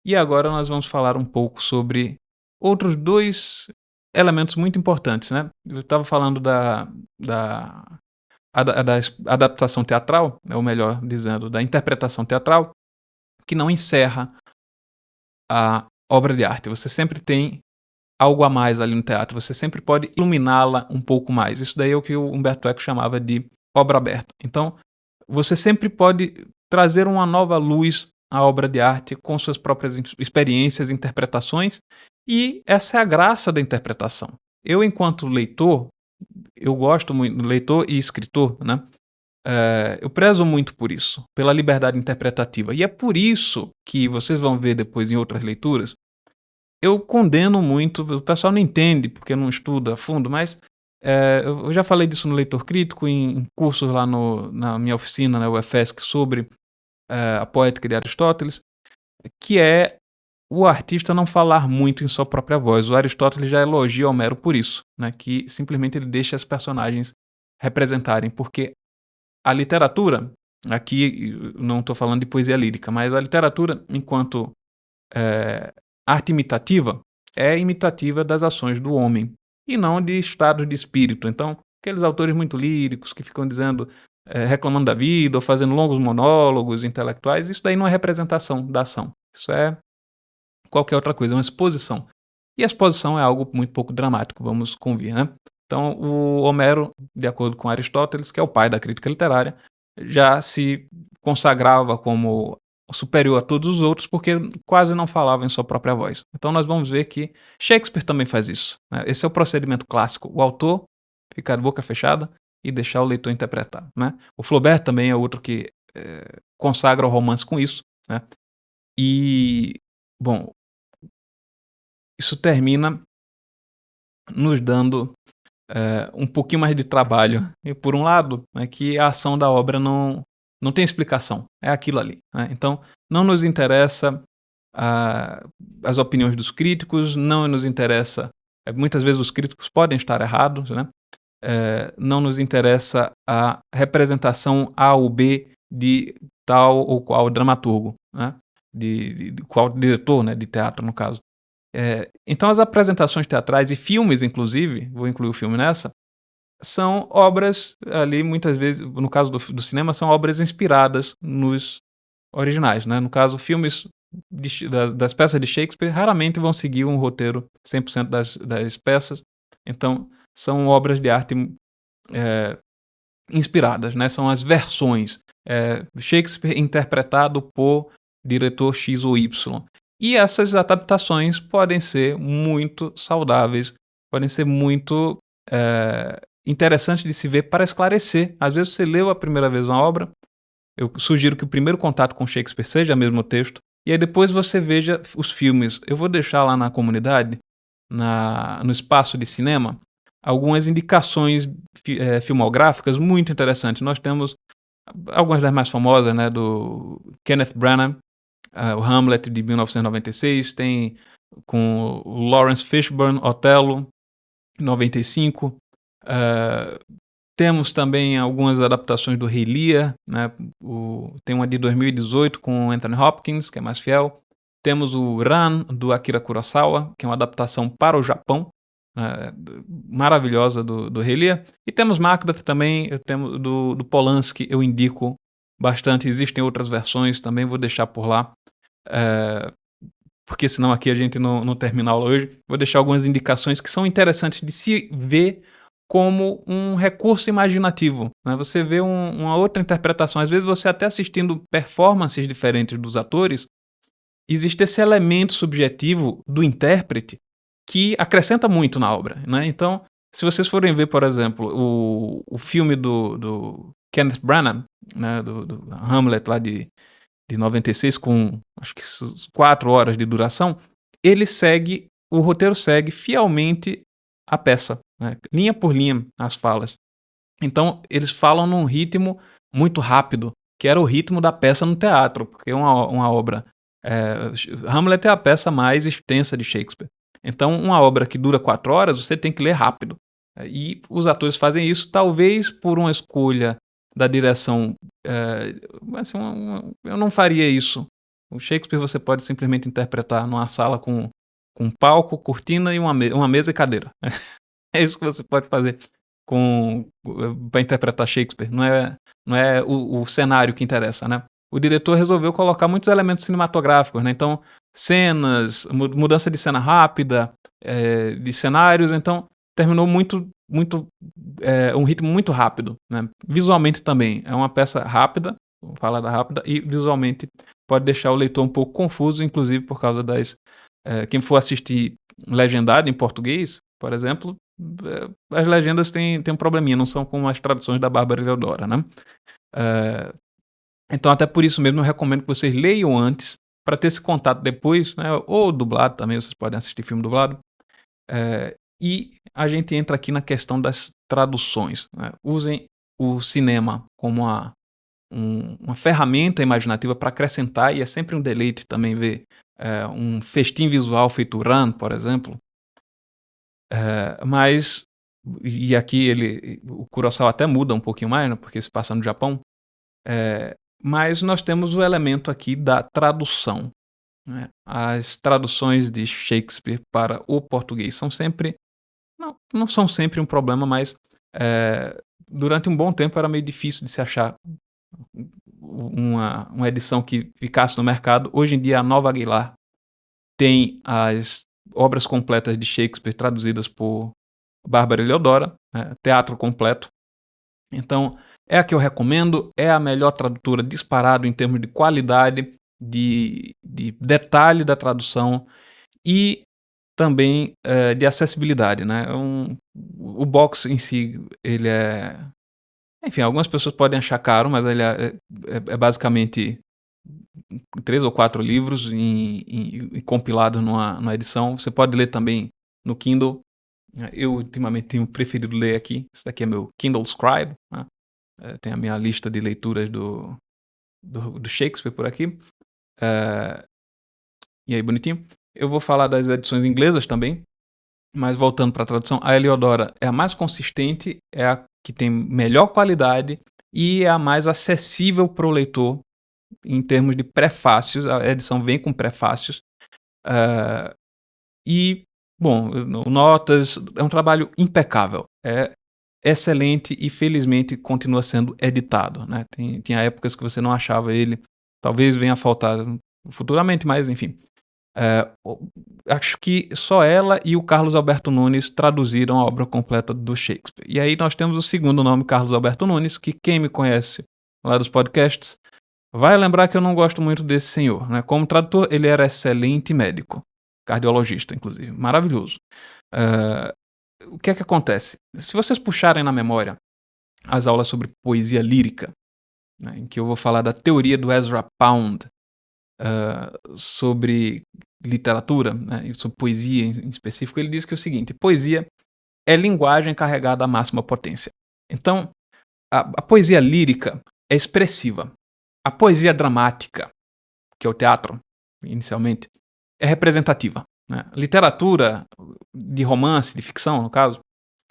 E agora nós vamos falar um pouco sobre outros 2 elementos muito importantes, né. Eu estava falando da adaptação teatral, né, ou melhor dizendo, da interpretação teatral, que não encerra a obra de arte. Você sempre tem algo a mais ali no teatro, você sempre pode iluminá-la um pouco mais. Isso daí é o que o Humberto Eco chamava de obra aberta. Então você sempre pode trazer uma nova luz à obra de arte com suas próprias experiências, interpretações, e essa é a graça da interpretação. Eu, enquanto leitor, eu gosto muito, leitor e escritor, né? Eu prezo muito por isso, pela liberdade interpretativa. E é por isso que vocês vão ver depois em outras leituras, eu condeno muito, o pessoal não entende porque não estuda a fundo, mas eu já falei disso no Leitor Crítico, em cursos lá na minha oficina, na UFESC, sobre a poética de Aristóteles, que é o artista não falar muito em sua própria voz. O Aristóteles já elogia Homero por isso, né, que simplesmente ele deixa as personagens representarem, porque a literatura, aqui eu não estou falando de poesia lírica, mas a literatura enquanto eh, arte imitativa, é imitativa das ações do homem, e não de estados de espírito. Então, aqueles autores muito líricos que ficam dizendo, reclamando da vida ou fazendo longos monólogos intelectuais, isso daí não é representação da ação, isso é qualquer outra coisa, é uma exposição. E a exposição é algo muito pouco dramático, vamos convir, né. Então o Homero, de acordo com Aristóteles, que é o pai da crítica literária, já se consagrava como superior a todos os outros, porque quase não falava em sua própria voz. Então nós vamos ver que Shakespeare também faz isso, né. Esse é o procedimento clássico, o autor ficar de boca fechada e deixar o leitor interpretar, né. O Flaubert também é outro que, consagra o romance com isso, né. E, bom, isso termina nos dando, um pouquinho mais de trabalho. E por um lado, é que a ação da obra não tem explicação, é aquilo ali, né. Então, não nos interessa, ah, as opiniões dos críticos, não nos interessa, muitas vezes os críticos podem estar errados, né, não nos interessa a representação A ou B de tal ou qual dramaturgo, né, de qual diretor, né, de teatro no caso. Então as apresentações teatrais e filmes inclusive, vou incluir o filme nessa, são obras ali muitas vezes, no caso do cinema, são obras inspiradas nos originais, né, no caso filmes das peças de Shakespeare raramente vão seguir um roteiro 100% das peças, então são obras de arte, eh, inspiradas, né, são as versões, Shakespeare interpretado por diretor X ou Y. E essas adaptações podem ser muito saudáveis, podem ser muito, interessantes de se ver para esclarecer. Às vezes você leu a primeira vez uma obra, eu sugiro que o primeiro contato com Shakespeare seja mesmo o texto, e aí depois você veja os filmes. Eu vou deixar lá na comunidade, no espaço de cinema, algumas indicações filmográficas muito interessantes. Nós temos algumas das mais famosas, né, do Kenneth Branagh, o Hamlet de 1996, tem com o Lawrence Fishburne, Otelo, 95. Ah, temos também algumas adaptações do Rei Lear, né, tem uma de 2018 com Anthony Hopkins, que é mais fiel. Temos o Ran, do Akira Kurosawa, que é uma adaptação para o Japão, maravilhosa do Rei Lear. E temos Macbeth também, temos do Polanski, eu indico bastante. Existem outras versões também, vou deixar por lá. Eh, Porque senão aqui a gente não termina a aula hoje. Vou deixar algumas indicações que são interessantes de se ver como um recurso imaginativo, né? Você vê uma outra interpretação. Às vezes você até assistindo performances diferentes dos atores, existe esse elemento subjetivo do intérprete que acrescenta muito na obra, né? Então, se vocês forem ver, por exemplo, o filme do Kenneth Branagh, né, do Hamlet lá de 96 com acho que 4 horas de duração, o roteiro segue fielmente a peça, né, linha por linha as falas. Então eles falam num ritmo muito rápido, que era o ritmo da peça no teatro, porque é uma obra, eh, Hamlet é a peça mais extensa de Shakespeare. Então uma obra que dura 4 horas, você tem que ler rápido. E os atores fazem isso, talvez por uma escolha da direção, assim, eu não faria isso. O Shakespeare você pode simplesmente interpretar numa sala com palco, cortina e uma mesa e cadeira. É isso que você pode fazer para interpretar Shakespeare, não é o cenário que interessa, né. O diretor resolveu colocar muitos elementos cinematográficos, né, então cenas, mudança de cena rápida, de cenários, então terminou um ritmo muito rápido, né. Visualmente também, é uma peça rápida, falada rápida e visualmente pode deixar o leitor um pouco confuso, inclusive por causa quem for assistir legendado em português, por exemplo, as legendas têm um probleminha, não são como as traduções da Bárbara Leodora, né. Eh, então até por isso mesmo eu recomendo que vocês leiam antes, para ter esse contato depois, né, ou dublado também, vocês podem assistir filme dublado. E a gente entra aqui na questão das traduções, né. Usem o cinema como uma ferramenta imaginativa para acrescentar, e é sempre um deleite também ver, um festim visual feito Ran, por exemplo. Mas aqui o Kurosawa até muda um pouquinho mais, né, porque se passa no Japão, mas nós temos o elemento aqui da tradução, né. As traduções de Shakespeare para o português são sempre não são sempre um problema, mas, durante um bom tempo era meio difícil de se achar uma edição que ficasse no mercado. Hoje em dia a Nova Aguilar tem as obras completas de Shakespeare traduzidas por Bárbara Leodora, né, teatro completo. Então, é a que eu recomendo, é a melhor tradutora disparado em termos de qualidade, de detalhe da tradução e também, de acessibilidade, né. O box em si, ele enfim, algumas pessoas podem achar caro, mas ele é basicamente 3 ou 4 livros compilados numa edição. Você pode ler também no Kindle. Eu ultimamente tenho preferido ler aqui. Esse daqui é meu Kindle Scribe, né, tem a minha lista de leituras do Shakespeare por aqui. Eh, e aí bonitinho. Eu vou falar das edições inglesas também, mas voltando para a tradução, a Heliodora é a mais consistente, é a que tem melhor qualidade e é a mais acessível para o leitor em termos de prefácios. A edição vem com prefácios. eh, e, bom, notas, é um trabalho impecável. É excelente e felizmente continua sendo editado, né. Tinha épocas que você não achava ele, talvez venha a faltar futuramente, mas enfim. Acho que só ela e o Carlos Alberto Nunes traduziram a obra completa do Shakespeare. E aí nós temos o segundo nome, Carlos Alberto Nunes, que quem me conhece lá dos podcasts vai lembrar que eu não gosto muito desse senhor, né. Como tradutor, ele era excelente médico, cardiologista inclusive, maravilhoso. Eh, o que é que acontece? Se vocês puxarem na memória as aulas sobre poesia lírica, né, em que eu vou falar da teoria do Ezra Pound, sobre literatura, né, e sobre poesia em específico, ele diz que é o seguinte: poesia é linguagem carregada à máxima potência. Então, a poesia lírica é expressiva. A poesia dramática, que é o teatro, inicialmente, é representativa, né. Literatura de romance, de ficção, no caso,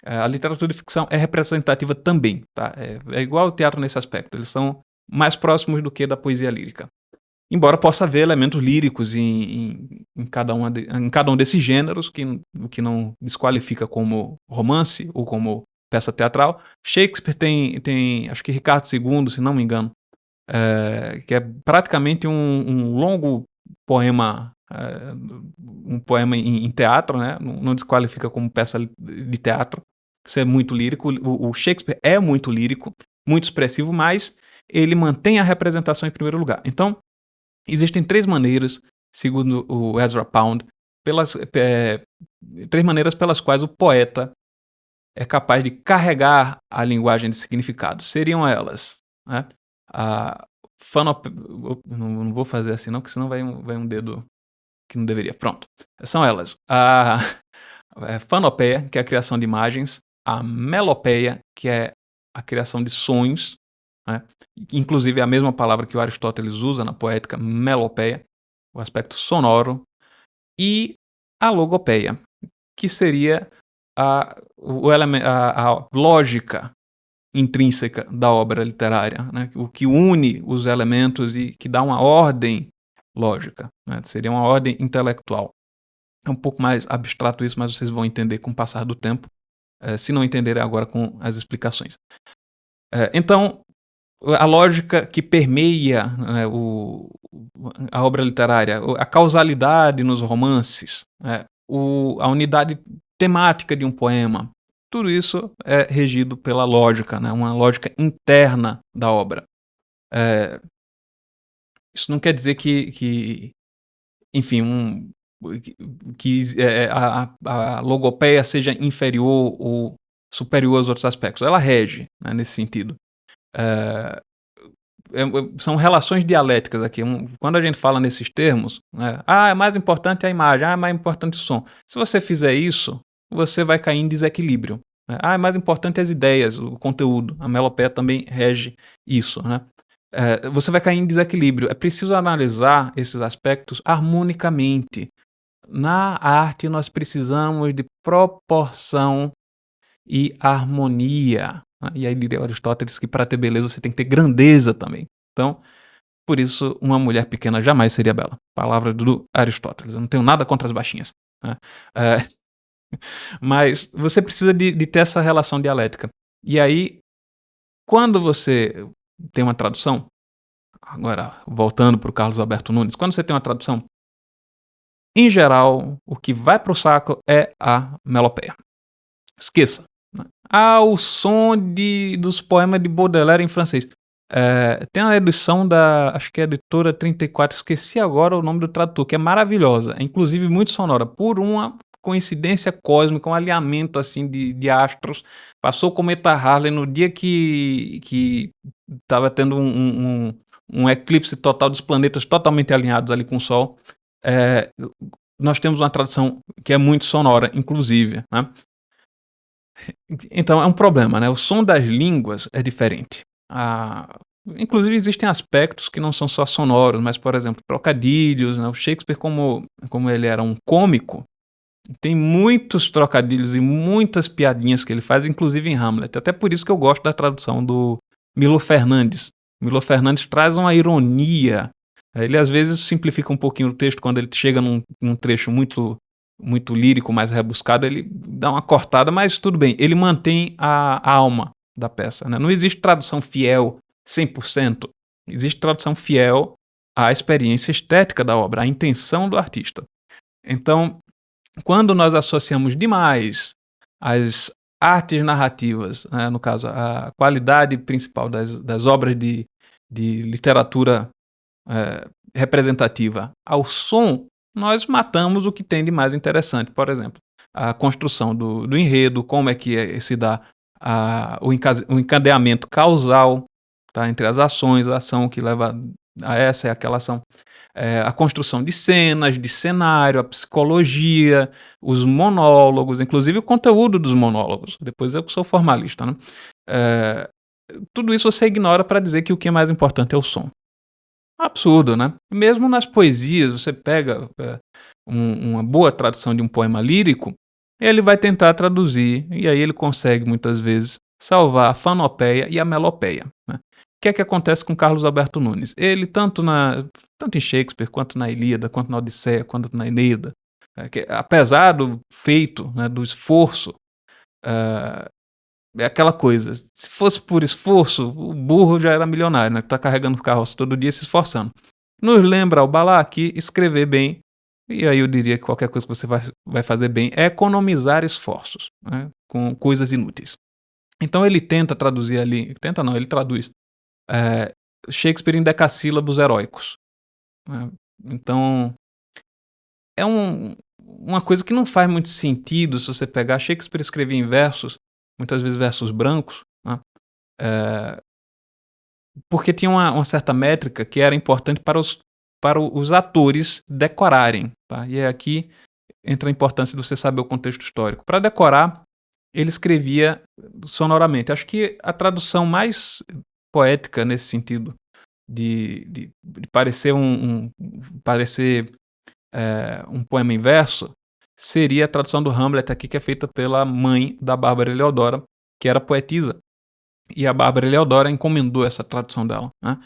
a literatura de ficção é representativa também, tá. É igual ao teatro nesse aspecto, eles são mais próximos do que da poesia lírica. Embora possa haver elementos líricos em cada um desses gêneros, o que não desqualifica como romance ou como peça teatral. Shakespeare tem acho que Ricardo II, se não me engano, que é praticamente um longo poema, um poema em teatro, né, não desqualifica como peça de teatro. Isso é muito lírico. O Shakespeare é muito lírico, muito expressivo, mas ele mantém a representação em primeiro lugar. Então, existem 3 maneiras, segundo o Ezra Pound, 3 maneiras pelas quais o poeta é capaz de carregar a linguagem de significado. Seriam elas, né, a fanope não vou fazer assim não, porque senão vai um dedo que não deveria. Pronto. São elas: a fanopeia, que é a criação de imagens; a melopeia, que é a criação de sons, né, que inclusive é a mesma palavra que o Aristóteles usa na poética, melopeia, o aspecto sonoro; e a logopeia, que seria a lógica intrínseca da obra literária, né, o que une os elementos e que dá uma ordem lógica, né, seria uma ordem intelectual. É um pouco mais abstrato isso, mas vocês vão entender com o passar do tempo, se não entenderem agora com as explicações. Então, a lógica que permeia, né, a obra literária, a causalidade nos romances, a unidade temática de um poema, tudo isso é regido pela lógica, né, uma lógica interna da obra. Isso não quer dizer que enfim, a logopeia seja inferior ou superior aos outros aspectos. Ela rege, né, nesse sentido. Eh, São relações dialéticas aqui. Quando a gente fala nesses termos, né, é mais importante a imagem, é mais importante o som. Se você fizer isso, você vai cair em desequilíbrio, né. É mais importante as ideias, o conteúdo. A melopeia também rege isso, né. Você vai cair em desequilíbrio. É preciso analisar esses aspectos harmonicamente. Na arte, nós precisamos de proporção e harmonia, né. E aí diria Aristóteles que para ter beleza você tem que ter grandeza também. Então, por isso, uma mulher pequena jamais seria bela. Palavra do Aristóteles. Eu não tenho nada contra as baixinhas, né. Eh, mas você precisa de ter essa relação dialética. E aí, quando você tem uma tradução, agora voltando para o Carlos Alberto Nunes, quando você tem uma tradução, em geral, o que vai para o saco é a melopeia. Esqueça, né. O som dos poemas de Baudelaire em francês. Tem uma edição da, acho que é a editora 34, esqueci agora o nome do tradutor, que é maravilhosa, é inclusive muito sonora, por uma coincidência cósmica, um alinhamento, assim, de astros. Passou o cometa Harley no dia que estava tendo um eclipse total dos planetas totalmente alinhados ali com o Sol. Eh, Nós temos uma tradução que é muito sonora, inclusive, né. Então é um problema, né, o som das línguas é diferente. Inclusive existem aspectos que não são só sonoros, mas, por exemplo, trocadilhos, né, o Shakespeare, como ele era um cômico, tem muitos trocadilhos e muitas piadinhas que ele faz, inclusive em Hamlet. Até por isso que eu gosto da tradução do Milo Fernandes. Milo Fernandes traz uma ironia, ele às vezes simplifica um pouquinho o texto quando ele chega num trecho muito lírico, mais rebuscado, ele dá uma cortada, mas tudo bem, ele mantém a alma da peça, né. Não existe tradução fiel 100%, existe tradução fiel à experiência estética da obra, à intenção do artista. Então, quando nós associamos demais as artes narrativas, né, no caso, a qualidade principal das obras de literatura representativa ao som, nós matamos o que tem de mais interessante. Por exemplo, a construção do enredo, como é que se dá o encadeamento causal, tá, entre as ações, a ação que leva essa é aquela ação. A construção de cenas, de cenário, a psicologia, os monólogos, inclusive o conteúdo dos monólogos. Depois eu que sou formalista, né? Eh, Tudo isso você ignora para dizer que o que é mais importante é o som. Absurdo, né? Mesmo nas poesias, você pega uma boa tradução de um poema lírico, ele vai tentar traduzir, e aí ele consegue muitas vezes salvar a fanopeia e a melopeia, né? O que é que acontece com Carlos Alberto Nunes? Ele, tanto em Shakespeare, quanto na Ilíada, quanto na Odisseia, quanto na Eneida, apesar do feito, né, do esforço, eh, é aquela coisa, se fosse por esforço, o burro já era milionário, né, que tá carregando carroça todo dia se esforçando. Nos lembra Albalá que escrever bem, e aí eu diria que qualquer coisa que você vai fazer bem é economizar esforços, né, com coisas inúteis. Então ele tenta traduzir ali, tenta não, ele traduz, eh, Shakespeare em decassílabos heróicos, né. Então é uma coisa que não faz muito sentido se você pegar Shakespeare escrevia em versos, muitas vezes versos brancos, né, eh, porque tinha uma certa métrica que era importante para os atores decorarem, tá. E é aqui entra a importância de você saber o contexto histórico. Para decorar, ele escrevia sonoramente. Acho que a tradução mais poética nesse sentido de parecer um poema em verso, seria a tradução do Hamlet aqui, que é feita pela mãe da Bárbara Eleodora, que era poetisa. E a Bárbara Eleodora encomendou essa tradução dela, né,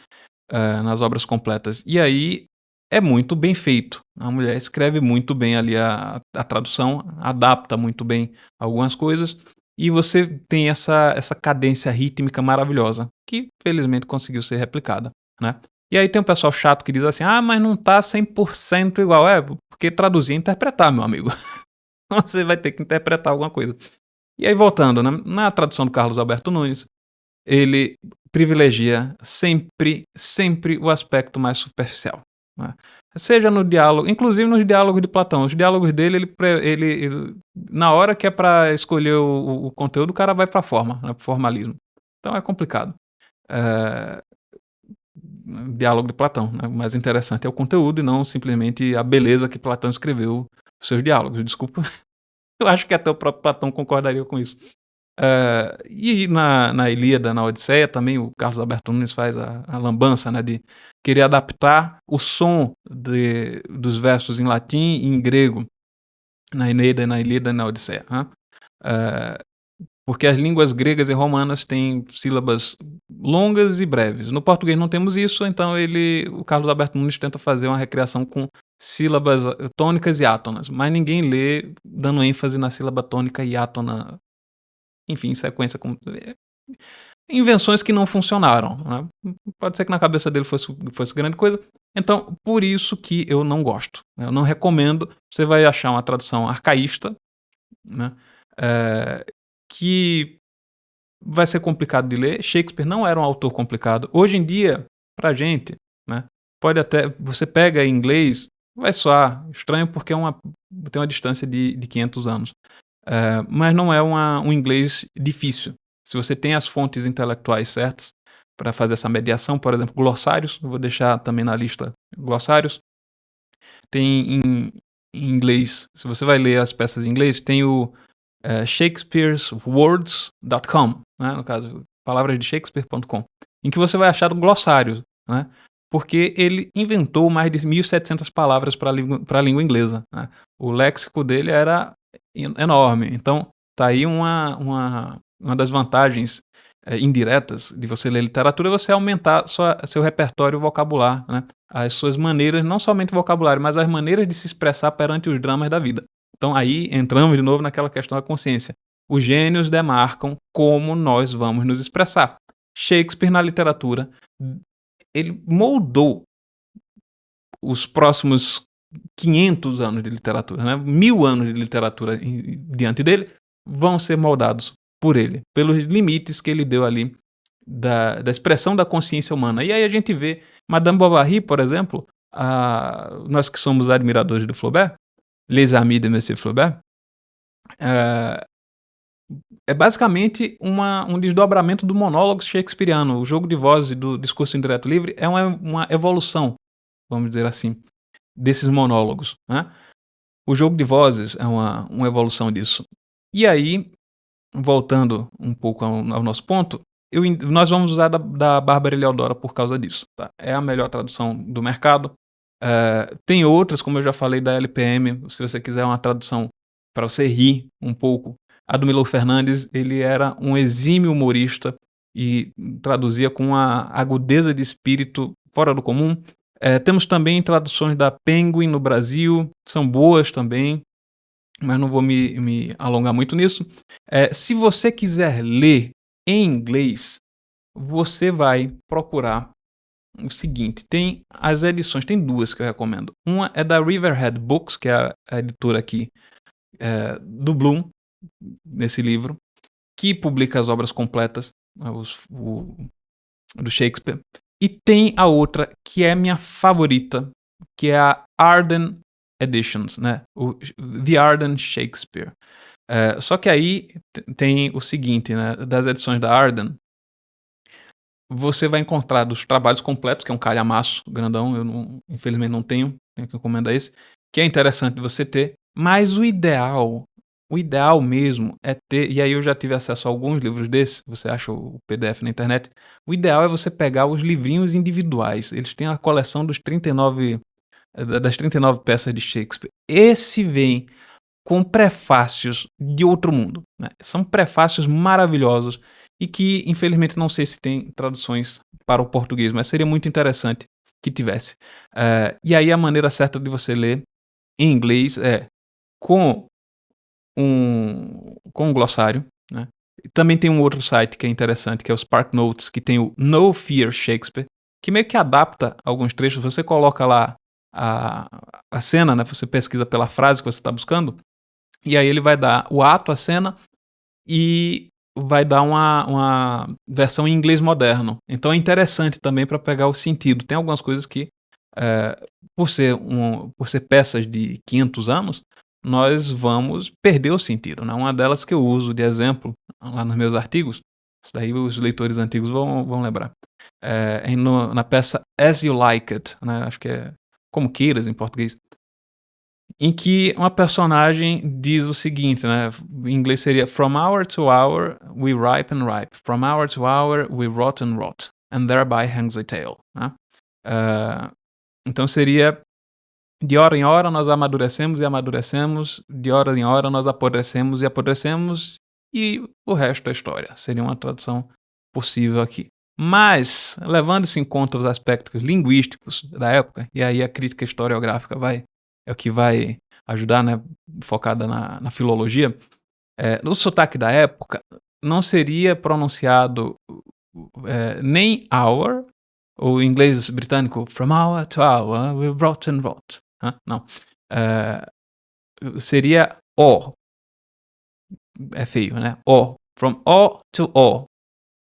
nas obras completas. E aí é muito bem feito. A mulher escreve muito bem ali a tradução, adapta muito bem algumas coisas, e você tem essa cadência rítmica maravilhosa, que felizmente conseguiu ser replicada, né. E aí tem um pessoal chato que diz assim: "Ah, mas não tá 100% igual". É, porque traduzir é interpretar, meu amigo. Você vai ter que interpretar alguma coisa. E aí voltando, né, na tradução do Carlos Alberto Nunes, ele privilegia sempre o aspecto mais superficial, né. Seja no diálogo, inclusive nos diálogos de Platão, os diálogos dele ele na hora que é pra escolher o conteúdo, o cara vai pra forma, né, para o formalismo. Então é complicado. Eh, Diálogo de Platão, né, o mais interessante é o conteúdo e não simplesmente a beleza que Platão escreveu os seus diálogos, desculpa, eu acho que até o próprio Platão concordaria com isso. E na Ilíada, na Odisseia, também o Carlos Alberto Nunes faz a lambança, né, de querer adaptar o som dos versos em latim e em grego, na Eneida, na Ilíada e na Odisseia, né. Eh, Porque as línguas gregas e romanas têm sílabas longas e breves. No português não temos isso, então o Carlos Alberto Nunes tenta fazer uma recriação com sílabas tônicas e átonas, mas ninguém lê dando ênfase na sílaba tônica e átona, enfim, em sequência com invenções que não funcionaram, né. Pode ser que na cabeça dele fosse grande coisa, então por isso que eu não gosto, né, eu não recomendo. Você vai achar uma tradução arcaísta, né, eh, que vai ser complicado de ler. Shakespeare não era um autor complicado. Hoje em dia, pra gente, né, pode até você pega em inglês, vai soar estranho porque tem uma distância de 500 anos. Mas não é um inglês difícil. Se você tem as fontes intelectuais certas para fazer essa mediação, por exemplo, glossários, eu vou deixar também na lista glossários. Tem em inglês, se você vai ler as peças em inglês, tem o shakespeareswords.com, né, no caso, palavras de Shakespeare.com, em que você vai achar o glossário, né, porque ele inventou mais de 1.700 palavras para a língua inglesa, né. O léxico dele era enorme, então tá aí uma das vantagens, indiretas de você ler literatura, é você aumentar seu repertório vocabular, né, as suas maneiras, não somente o vocabulário, mas as maneiras de se expressar perante os dramas da vida. Então aí entramos de novo naquela questão da consciência. Os gênios demarcam como nós vamos nos expressar. Shakespeare na literatura, ele moldou os próximos 500 anos de literatura, né, 1000 anos de literatura diante dele, vão ser moldados por ele, pelos limites que ele deu ali da expressão da consciência humana. E aí a gente vê Madame Bovary, por exemplo, nós que somos admiradores do Flaubert, Les Amis de Monsieur Flaubert, eh, é basicamente um desdobramento do monólogo shakespeariano. O jogo de vozes do discurso indireto livre é uma evolução, vamos dizer assim, desses monólogos, né. O jogo de vozes é uma evolução disso. E aí, voltando um pouco ao nosso ponto, nós vamos usar da Bárbara Heliodora por causa disso, tá. É a melhor tradução do mercado. Tem outras, como eu já falei, da LPM, se você quiser uma tradução para você rir um pouco. A do Milor Fernandes, ele era um exímio humorista e traduzia com uma agudeza de espírito fora do comum. Temos também traduções da Penguin no Brasil, são boas também, mas não vou me alongar muito nisso. Se você quiser ler em inglês, você vai procurar o seguinte, tem as edições, tem 2 que eu recomendo. Uma é da Riverhead Books, que é a editora aqui, do Bloom, nesse livro, que publica as obras completas, do Shakespeare. E tem a outra, que é minha favorita, que é a Arden Editions, né? The Arden Shakespeare. Só que aí tem o seguinte, né? Das edições da Arden, você vai encontrar dos trabalhos completos, que é um calhamaço grandão, eu infelizmente não tenho que encomendar esse, que é interessante você ter, mas o ideal mesmo é ter, e aí eu já tive acesso a alguns livros desses, você acha o PDF na internet, o ideal é você pegar os livrinhos individuais, eles têm a coleção dos 39, das 39 peças de Shakespeare. Esse vem com prefácios de outro mundo, né. São prefácios maravilhosos e que infelizmente não sei se tem traduções para o português, mas seria muito interessante que tivesse. E aí a maneira certa de você ler em inglês é com com um glossário, né. E também tem um outro site que é interessante, que é o Spark Notes, que tem o No Fear Shakespeare, que meio que adapta alguns trechos, você coloca lá a a cena, né, você pesquisa pela frase que você está buscando, e aí ele vai dar o ato, a cena, e vai dar uma versão em inglês moderno. Então é interessante também para pegar o sentido. Tem algumas coisas que, por ser peças de 500 anos, nós vamos perder o sentido, né. Uma delas que eu uso de exemplo lá nos meus artigos, isso daí os leitores antigos vão lembrar, na peça As You Like It, né, acho que é Como Queiras em português, em que uma personagem diz o seguinte, né, em inglês seria "From hour to hour we ripe and ripe, from hour to hour we rot and rot, and thereby hangs a tale", né. Hã, então seria: "De hora em hora nós amadurecemos e amadurecemos, de hora em hora nós apodrecemos e apodrecemos, e o resto é história", seria uma tradução possível aqui. Mas, levando-se em conta os aspectos linguísticos da época, e aí a crítica historiográfica é o que vai ajudar, né, focada na filologia, no sotaque da época, não seria pronunciado, nem hour, ou em inglês britânico, "From hour to hour we rot and rot", hã, não. Eh, seria "o", é feio, né, "o", "from o to o".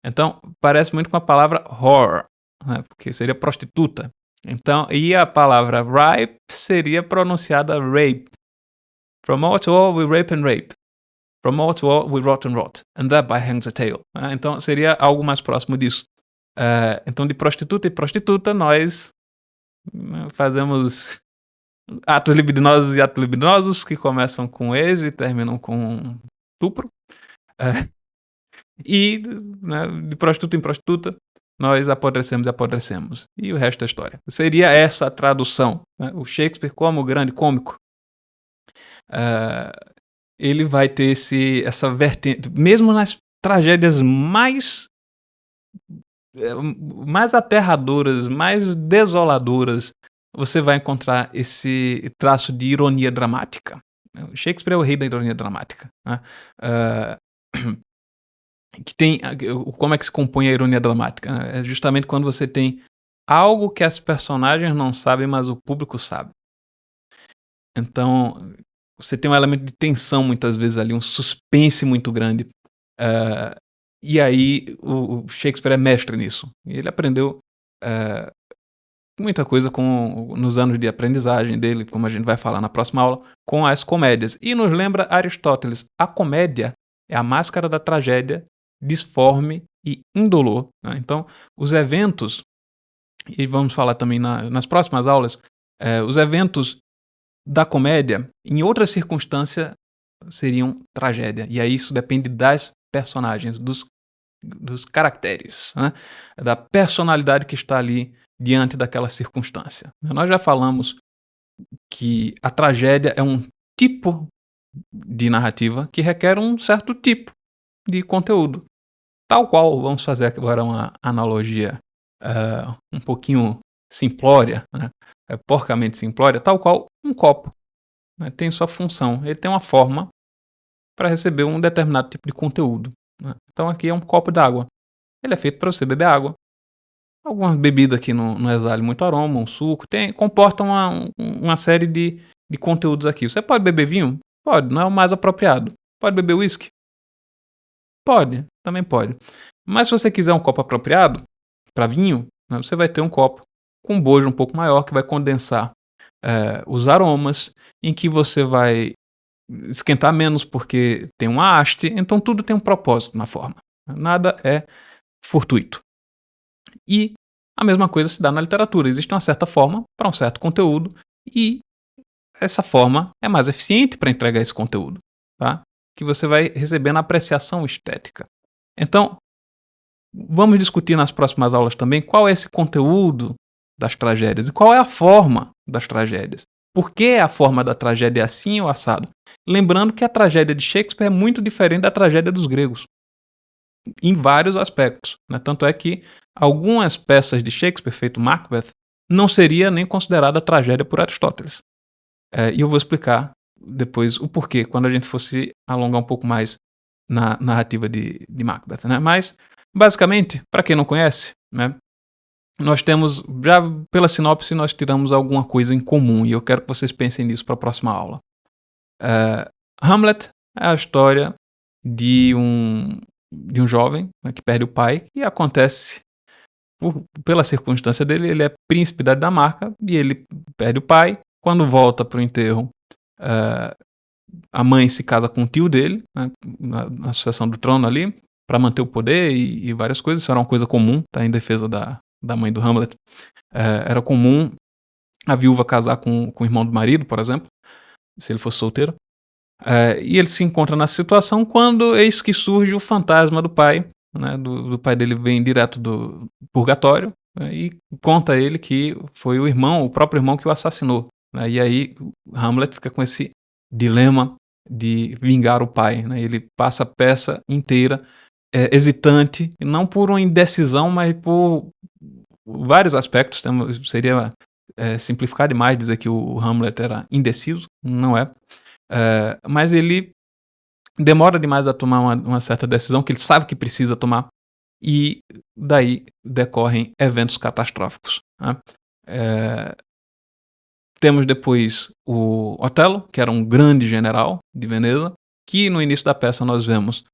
Então, parece muito com a palavra whore, né, porque seria prostituta. Então e a palavra ripe seria pronunciada rape. From all to all we rape and rape. From all to all we rot and rot. And thereby hangs a tale. Então seria algo mais próximo disso. Então de prostituta e prostituta nós, né, fazemos atos libidinosos e atos libidinosos que começam com ex e terminam com estupro. Eh, e, né, de prostituta em prostituta, nós apodrecemos e apodrecemos. E o resto é história. Seria essa a tradução, né. O Shakespeare, como grande cômico, ah, ele vai ter essa vertente, mesmo nas tragédias mais aterradoras, mais desoladoras, você vai encontrar esse traço de ironia dramática. O Shakespeare é o rei da ironia dramática, né. Hã, que tem como é que se compõe a ironia dramática, né, é justamente quando você tem algo que as personagens não sabem, mas o público sabe. Então, você tem um elemento de tensão muitas vezes ali, um suspense muito grande, eh, e aí o Shakespeare é mestre nisso. Ele aprendeu, eh, muita coisa nos anos de aprendizagem dele, como a gente vai falar na próxima aula, com as comédias. E nos lembra Aristóteles, a comédia É a máscara da tragédia, disforme e indolor, né. Então, os eventos, e vamos falar também nas próximas aulas, os eventos da comédia, em outra circunstância, seriam tragédia. E aí isso depende das personagens, dos caracteres, né, da personalidade que está ali diante daquela circunstância. Nós já falamos que a tragédia é um tipo de narrativa que requer um certo tipo de conteúdo. Tal qual, vamos fazer agora uma analogia um pouquinho simplória, né, porcamente simplória, tal qual um copo, né, tem sua função, ele tem uma forma para receber um determinado tipo de conteúdo, né. Então aqui é um copo d'água, ele é feito para você beber água. Algumas bebidas que não exalem muito aroma, um suco, comportam uma série de conteúdos aqui. Você pode beber vinho? Pode, não é o mais apropriado. Pode beber uísque? Pode, também pode. Mas se você quiser um copo apropriado para vinho, né, você vai ter um copo com um bojo um pouco maior que vai condensar, os aromas, em que você vai esquentar menos porque tem uma haste, então tudo tem um propósito na forma. Nada é fortuito. E a mesma coisa se dá na literatura. Existe uma certa forma para um certo conteúdo e essa forma é mais eficiente para entregar esse conteúdo, tá? Que você vai receber na apreciação estética. Então, vamos discutir nas próximas aulas também qual é esse conteúdo das tragédias e qual é a forma das tragédias. Por que a forma da tragédia é assim ou assado? Lembrando que a tragédia de Shakespeare é muito diferente da tragédia dos gregos, em vários aspectos, né? Tanto é que algumas peças de Shakespeare, feito Macbeth, não seria nem considerada tragédia por Aristóteles. E eu vou explicar depois o porquê, quando a gente fosse alongar um pouco mais na narrativa de Macbeth, né? Mas, basicamente, para quem não conhece, né, nós temos, já pela sinopse, nós tiramos alguma coisa em comum, e eu quero que vocês pensem nisso para a próxima aula. Hamlet é a história de um jovem, né, que perde o pai, e acontece, pela circunstância dele, ele é príncipe da Dinamarca, e ele perde o pai. Quando volta para o enterro, a mãe se casa com o tio dele, né, na sucessão do trono ali, para manter o poder e várias coisas. Isso era uma coisa comum, tá, em defesa da mãe do Hamlet. Era comum a viúva casar com o irmão do marido, por exemplo, se ele fosse solteiro. E ele se encontra nessa situação quando eis que surge o fantasma do pai, né, do pai dele, vem direto do purgatório, né, e conta a ele que foi o próprio irmão que o assassinou, né. E aí Hamlet fica com esse dilema de vingar o pai, né. Ele passa a peça inteira hesitante, não por uma indecisão, mas por vários aspectos. Seria simplificar demais dizer que o Hamlet era indeciso, não é. Mas ele demora demais a tomar uma certa decisão que ele sabe que precisa tomar, e daí decorrem eventos catastróficos, né. Temos depois o Otelo, que era um grande general de Veneza, que no início da peça nós vemos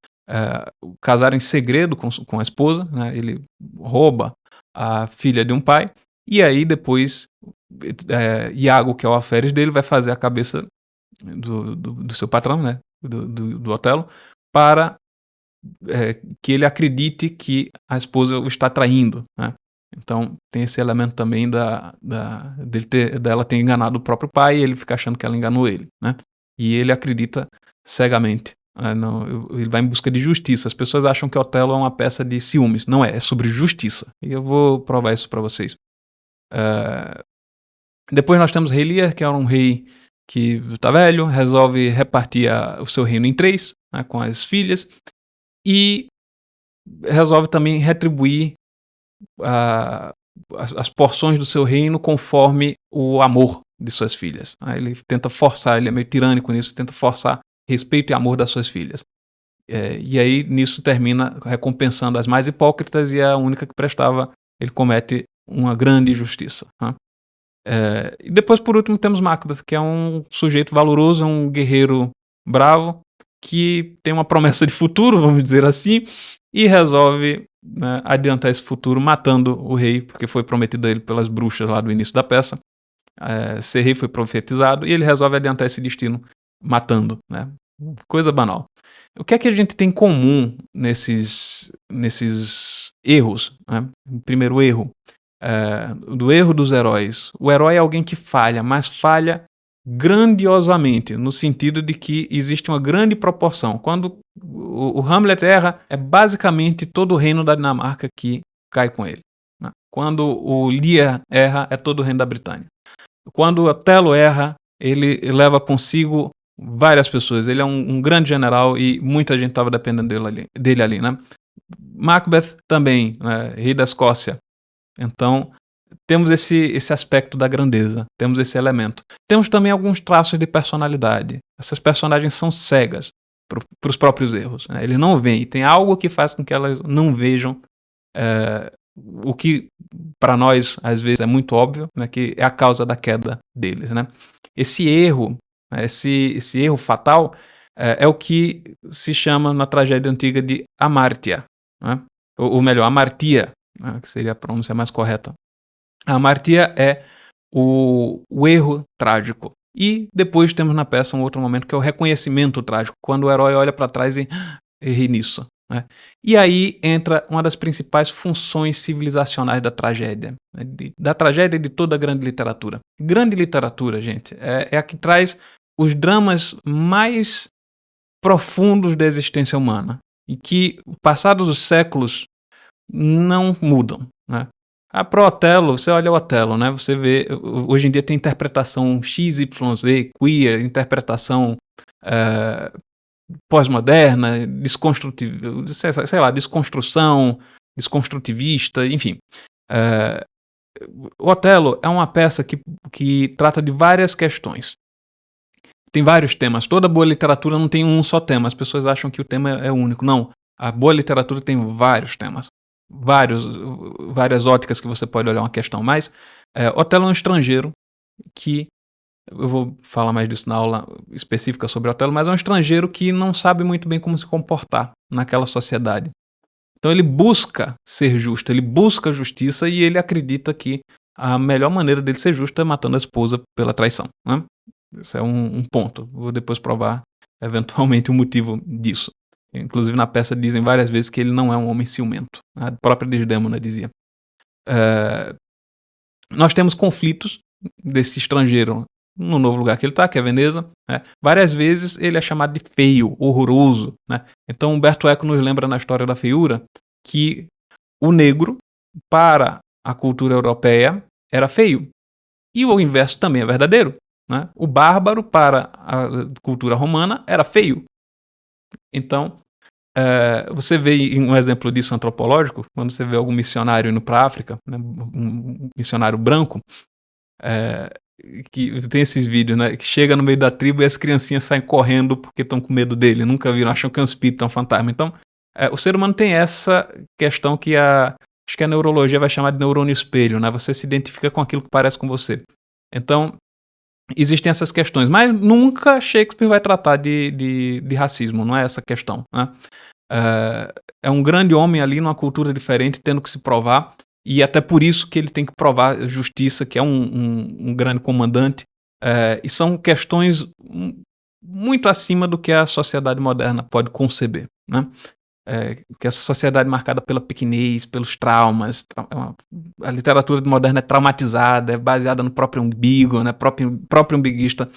casar em segredo com a esposa, né. Ele rouba a filha de um pai, e aí depois Iago, que é o alferes dele, vai fazer a cabeça do seu patrão, né, do Otelo, para que ele acredite que a esposa o está traindo, né. Então tem esse elemento também dela ter enganado o próprio pai, e ele fica achando que ela enganou ele, né. E ele acredita cegamente. Ele vai em busca de justiça. As pessoas acham que Otelo é uma peça de ciúmes. Não é sobre justiça. E eu vou provar isso para vocês. Depois nós temos Rei Lear, que era um rei que está velho, resolve repartir o seu reino em 3, né, com as filhas, e resolve também retribuir as porções do seu reino conforme o amor de suas filhas. Ele tenta forçar, ele é meio tirânico nisso, tenta forçar respeito e amor das suas filhas. E aí nisso termina recompensando as mais hipócritas, e a única que prestava, ele comete uma grande injustiça, né? E depois, por último, temos Macbeth, que é um sujeito valoroso, um guerreiro bravo, que tem uma promessa de futuro, vamos dizer assim, e resolve, né, adiantar esse futuro matando o rei, porque foi prometido a ele pelas bruxas lá do início da peça. Ser rei foi profetizado, e ele resolve adiantar esse destino matando, né, coisa banal. O que é que a gente tem em comum nesses erros, né? O primeiro erro, do erro dos heróis. O herói é alguém que falha, mas falha grandiosamente, no sentido de que existe uma grande proporção. Quando o Hamlet erra, é basicamente todo o reino da Dinamarca que cai com ele, né? Quando o Lear erra, é todo o reino da Britânia. Quando o Otelo erra, ele leva consigo várias pessoas. Ele é um grande general e muita gente estava dependendo dele ali, né? Macbeth também, né? Rei da Escócia. Então, temos esse aspecto da grandeza, temos esse elemento. Temos também alguns traços de personalidade. Essas personagens são cegas para os próprios erros, né? Eles não veem, tem algo que faz com que elas não vejam o que para nós às vezes é muito óbvio, né, que é a causa da queda deles, né? Esse erro, esse erro fatal é o que se chama na tragédia antiga de amártia, né? Ou melhor, amartia, né, que seria a pronúncia mais correta. A amartia é o erro trágico. E depois temos na peça um outro momento que é o reconhecimento trágico, quando o herói olha para trás e errei nisso, né? E aí entra uma das principais funções civilizacionais da tragédia, né? Da tragédia e de toda a grande literatura. Grande literatura, gente, é a que traz os dramas mais profundos da existência humana e que, passados os séculos, não mudam, né? Pro Otelo, você olha o Otelo, né? Você vê, hoje em dia tem interpretação XYZ, queer, interpretação pós-moderna, desconstrutiva, sei lá, desconstrução, desconstrutivista, enfim. O Otelo é uma peça que trata de várias questões. Tem vários temas. Toda boa literatura não tem um só tema. As pessoas acham que o tema é único. Não. A boa literatura tem vários temas. Várias óticas que você pode olhar uma questão. Mas Otelo é um estrangeiro que... Eu vou falar mais disso na aula específica sobre Otelo, mas é um estrangeiro que não sabe muito bem como se comportar naquela sociedade. Então ele busca ser justo, ele busca justiça e ele acredita que a melhor maneira dele ser justo é matando a esposa pela traição, né? Esse é um ponto. Vou depois provar eventualmente o motivo disso. Inclusive na peça dizem várias vezes que ele não é um homem ciumento. A própria Desdémona dizia. Nós temos conflitos desse estrangeiro no novo lugar que ele está, que é Veneza, né? Várias vezes ele é chamado de feio, horroroso, né? Então Humberto Eco nos lembra na História da Feiura que o negro, para a cultura europeia, era feio. E o inverso também é verdadeiro, né? O bárbaro, para a cultura romana, era feio. Então, você vê um exemplo disso antropológico, quando você vê algum missionário indo para a África, né? Um missionário branco, que tem esses vídeos, né? Que chega no meio da tribo e as criancinhas saem correndo porque estão com medo dele, nunca viram, acham que é um espírito, é um fantasma. Então, o ser humano tem essa questão que acho que a neurologia vai chamar de neurônio espelho, né? Você se identifica com aquilo que parece com você. Então, existem essas questões, mas nunca Shakespeare vai tratar de racismo, não é essa questão, né? É um grande homem ali numa cultura diferente, tendo que se provar, e até por isso que ele tem que provar a justiça, que é um grande comandante, e são questões muito acima do que a sociedade moderna pode conceber, né? Que essa sociedade marcada pela pequenez, pelos traumas, a literatura moderna é traumatizada, é baseada no próprio umbigo, né? próprio umbiguista.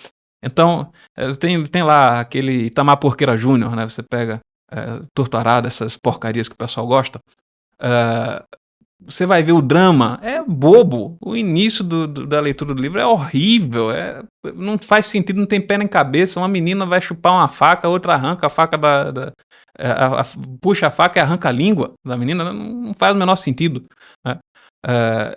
Então, tem lá aquele Itamar Porqueira Júnior, né? Você pega Torturado, essas porcarias que o pessoal gosta. Você vai ver o drama, é bobo. O início da leitura do livro é horrível, não faz sentido, não tem pé nem cabeça. Uma menina vai chupar uma faca, a outra arranca a faca puxa a faca e arranca a língua da menina, não faz o menor sentido, né?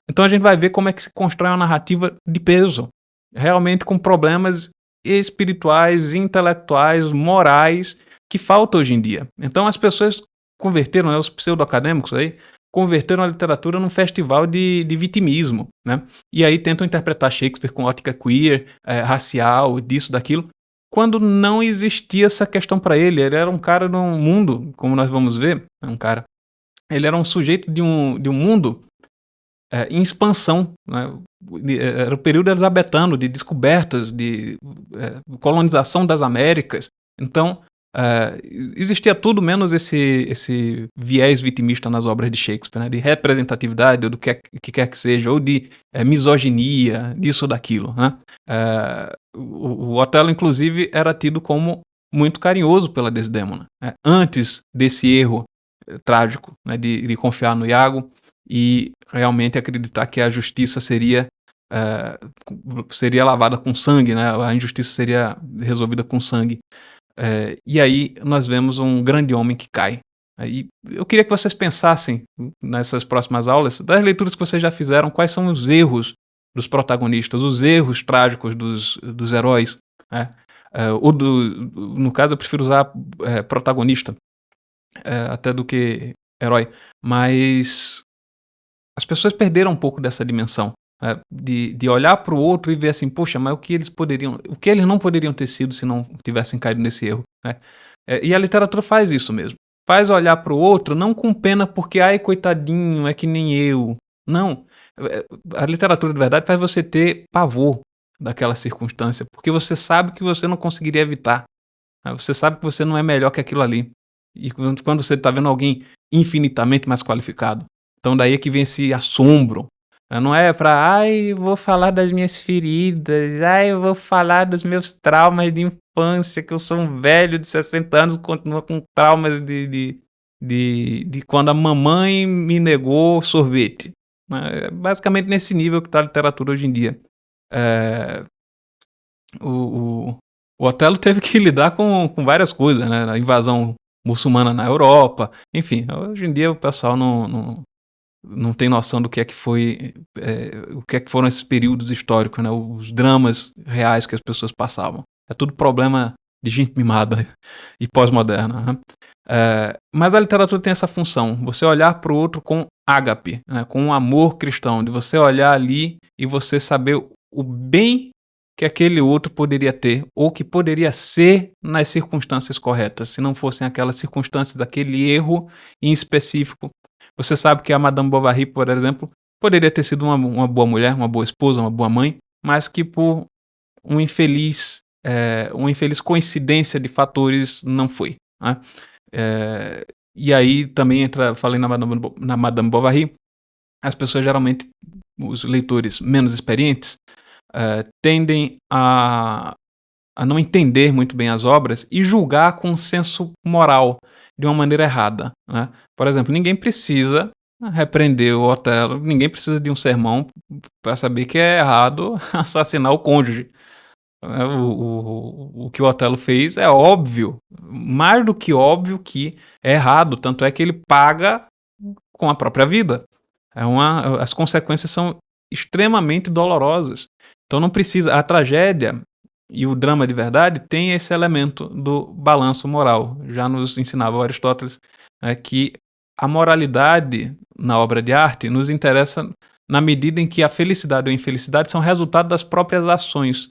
Então a gente vai ver como é que se constrói uma narrativa de peso, realmente com problemas espirituais, intelectuais, morais, que falta hoje em dia. Então as pessoas converteram, né, os pseudo-acadêmicos aí, converteram a literatura num festival de vitimismo, né? E aí tentam interpretar Shakespeare com ótica queer, racial, disso, daquilo, quando não existia essa questão para ele. Ele era um cara num mundo, como nós vamos ver, ele era um sujeito de um mundo em expansão, né? Era o período elizabetano, de descobertas, de colonização das Américas. Então, eh, existia tudo menos esse viés vitimista nas obras de Shakespeare, né, de representatividade ou do que quer que seja, ou de, misoginia, disso ou daquilo, né. O Otelo inclusive era tido como muito carinhoso pela Desdémona, né, antes desse erro, trágico, né, de confiar no Iago e realmente acreditar que a justiça eh, seria lavada com sangue, né, a injustiça seria resolvida com sangue. E aí nós vemos um grande homem que cai. Aí eu queria que vocês pensassem nessas próximas aulas, das leituras que vocês já fizeram, quais são os erros dos protagonistas, os erros trágicos dos heróis, né? No caso, eu prefiro usar protagonista, até do que herói, mas as pessoas perderam um pouco dessa dimensão, né, de olhar para o outro e ver assim: "Poxa, mas o que eles não poderiam ter sido se não tivessem caído nesse erro", né. E a literatura faz isso mesmo, faz olhar para o outro não com pena porque: "Ai, coitadinho, é que nem eu". Não, a literatura de verdade faz você ter pavor daquela circunstância, porque você sabe que você não conseguiria evitar, né, você sabe que você não é melhor que aquilo ali. E quando você está vendo alguém infinitamente mais qualificado. Então daí é que vem esse assombro, não é pra: "Ai, vou falar das minhas feridas, ai, eu vou falar dos meus traumas de infância, que eu sou um velho de 60 anos, continua com traumas de quando a mamãe me negou sorvete", né, é basicamente nesse nível que tá a literatura hoje em dia. Eh o o o Otelo teve que lidar com várias coisas, né, a invasão muçulmana na Europa, enfim, hoje em dia o pessoal não tem noção do que é que foi, o que é que foram esses períodos históricos, né, os dramas reais que as pessoas passavam. É tudo problema de gente mimada e pós-moderna, né. Mas a literatura tem essa função, você olhar para o outro com ágape, né, com um amor cristão, de você olhar ali e você saber o bem que aquele outro poderia ter, ou que poderia ser nas circunstâncias corretas, se não fossem aquelas circunstâncias, aquele erro em específico. Você sabe que a Madame Bovary, por exemplo, poderia ter sido uma boa mulher, uma boa esposa, uma boa mãe, mas que por uma infeliz coincidência de fatores não foi, né. E aí também entra, falei na Madame Bovary, as pessoas geralmente, os leitores menos experientes, tendem a não entender muito bem as obras e julgar com senso moral de uma maneira errada, né. Por exemplo, ninguém precisa repreender o Otelo, ninguém precisa de um sermão para saber que é errado assassinar o cônjuge. O que o Otelo fez é óbvio, mais do que óbvio que é errado, tanto é que ele paga com a própria vida. As consequências são extremamente dolorosas. Então não precisa, a tragédia e o drama de verdade tem esse elemento do balanço moral. Já nos ensinava Aristóteles, que a moralidade na obra de arte nos interessa na medida em que a felicidade ou infelicidade são resultado das próprias ações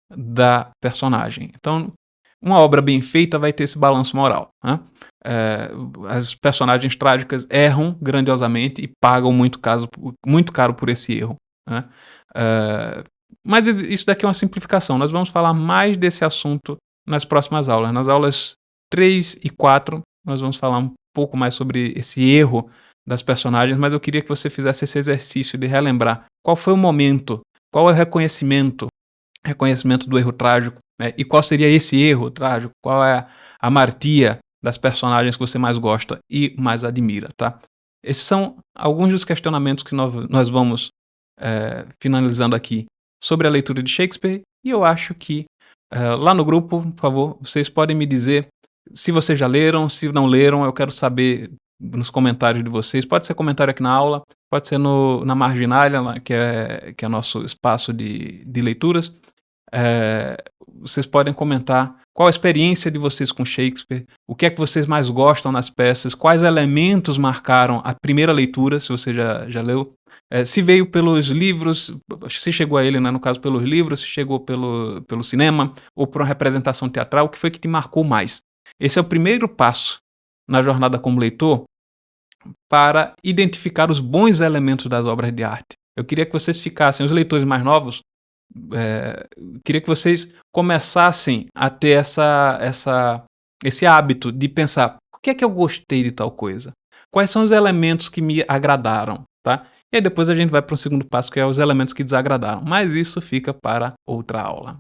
da personagem. Então, uma obra bem feita vai ter esse balanço moral, né. Eh, as personagens trágicas erram grandiosamente e pagam muito caro por esse erro, né. Eh, mas isso daqui é uma simplificação, nós vamos falar mais desse assunto nas próximas aulas. Nas aulas 3 e 4, nós vamos falar um pouco mais sobre esse erro das personagens, mas eu queria que você fizesse esse exercício de relembrar qual foi o momento, qual é o reconhecimento do erro trágico, né, e qual seria esse erro trágico, qual é a martia das personagens que você mais gosta e mais admira, tá. Esses são alguns dos questionamentos que nós vamos, finalizando aqui sobre a leitura de Shakespeare, e eu acho que, lá no grupo, por favor, vocês podem me dizer se vocês já leram, se não leram, eu quero saber nos comentários de vocês, pode ser comentário aqui na aula, pode ser na Marginalia, lá que é nosso espaço de leituras. Eh, Vocês podem comentar qual a experiência de vocês com Shakespeare, o que é que vocês mais gostam nas peças, quais elementos marcaram a primeira leitura, se você já leu, se veio pelos livros, se chegou a ele, né, no caso pelos livros, se chegou pelo cinema ou por uma representação teatral, o que foi que te marcou mais? Esse é o primeiro passo na jornada como leitor para identificar os bons elementos das obras de arte. Eu queria que vocês ficassem, os leitores mais novos, queria que vocês começassem a ter esse hábito de pensar: "Por que é que eu gostei de tal coisa? Quais são os elementos que me agradaram?", tá. E aí depois a gente vai para o segundo passo, que é os elementos que desagradaram, mas isso fica para outra aula.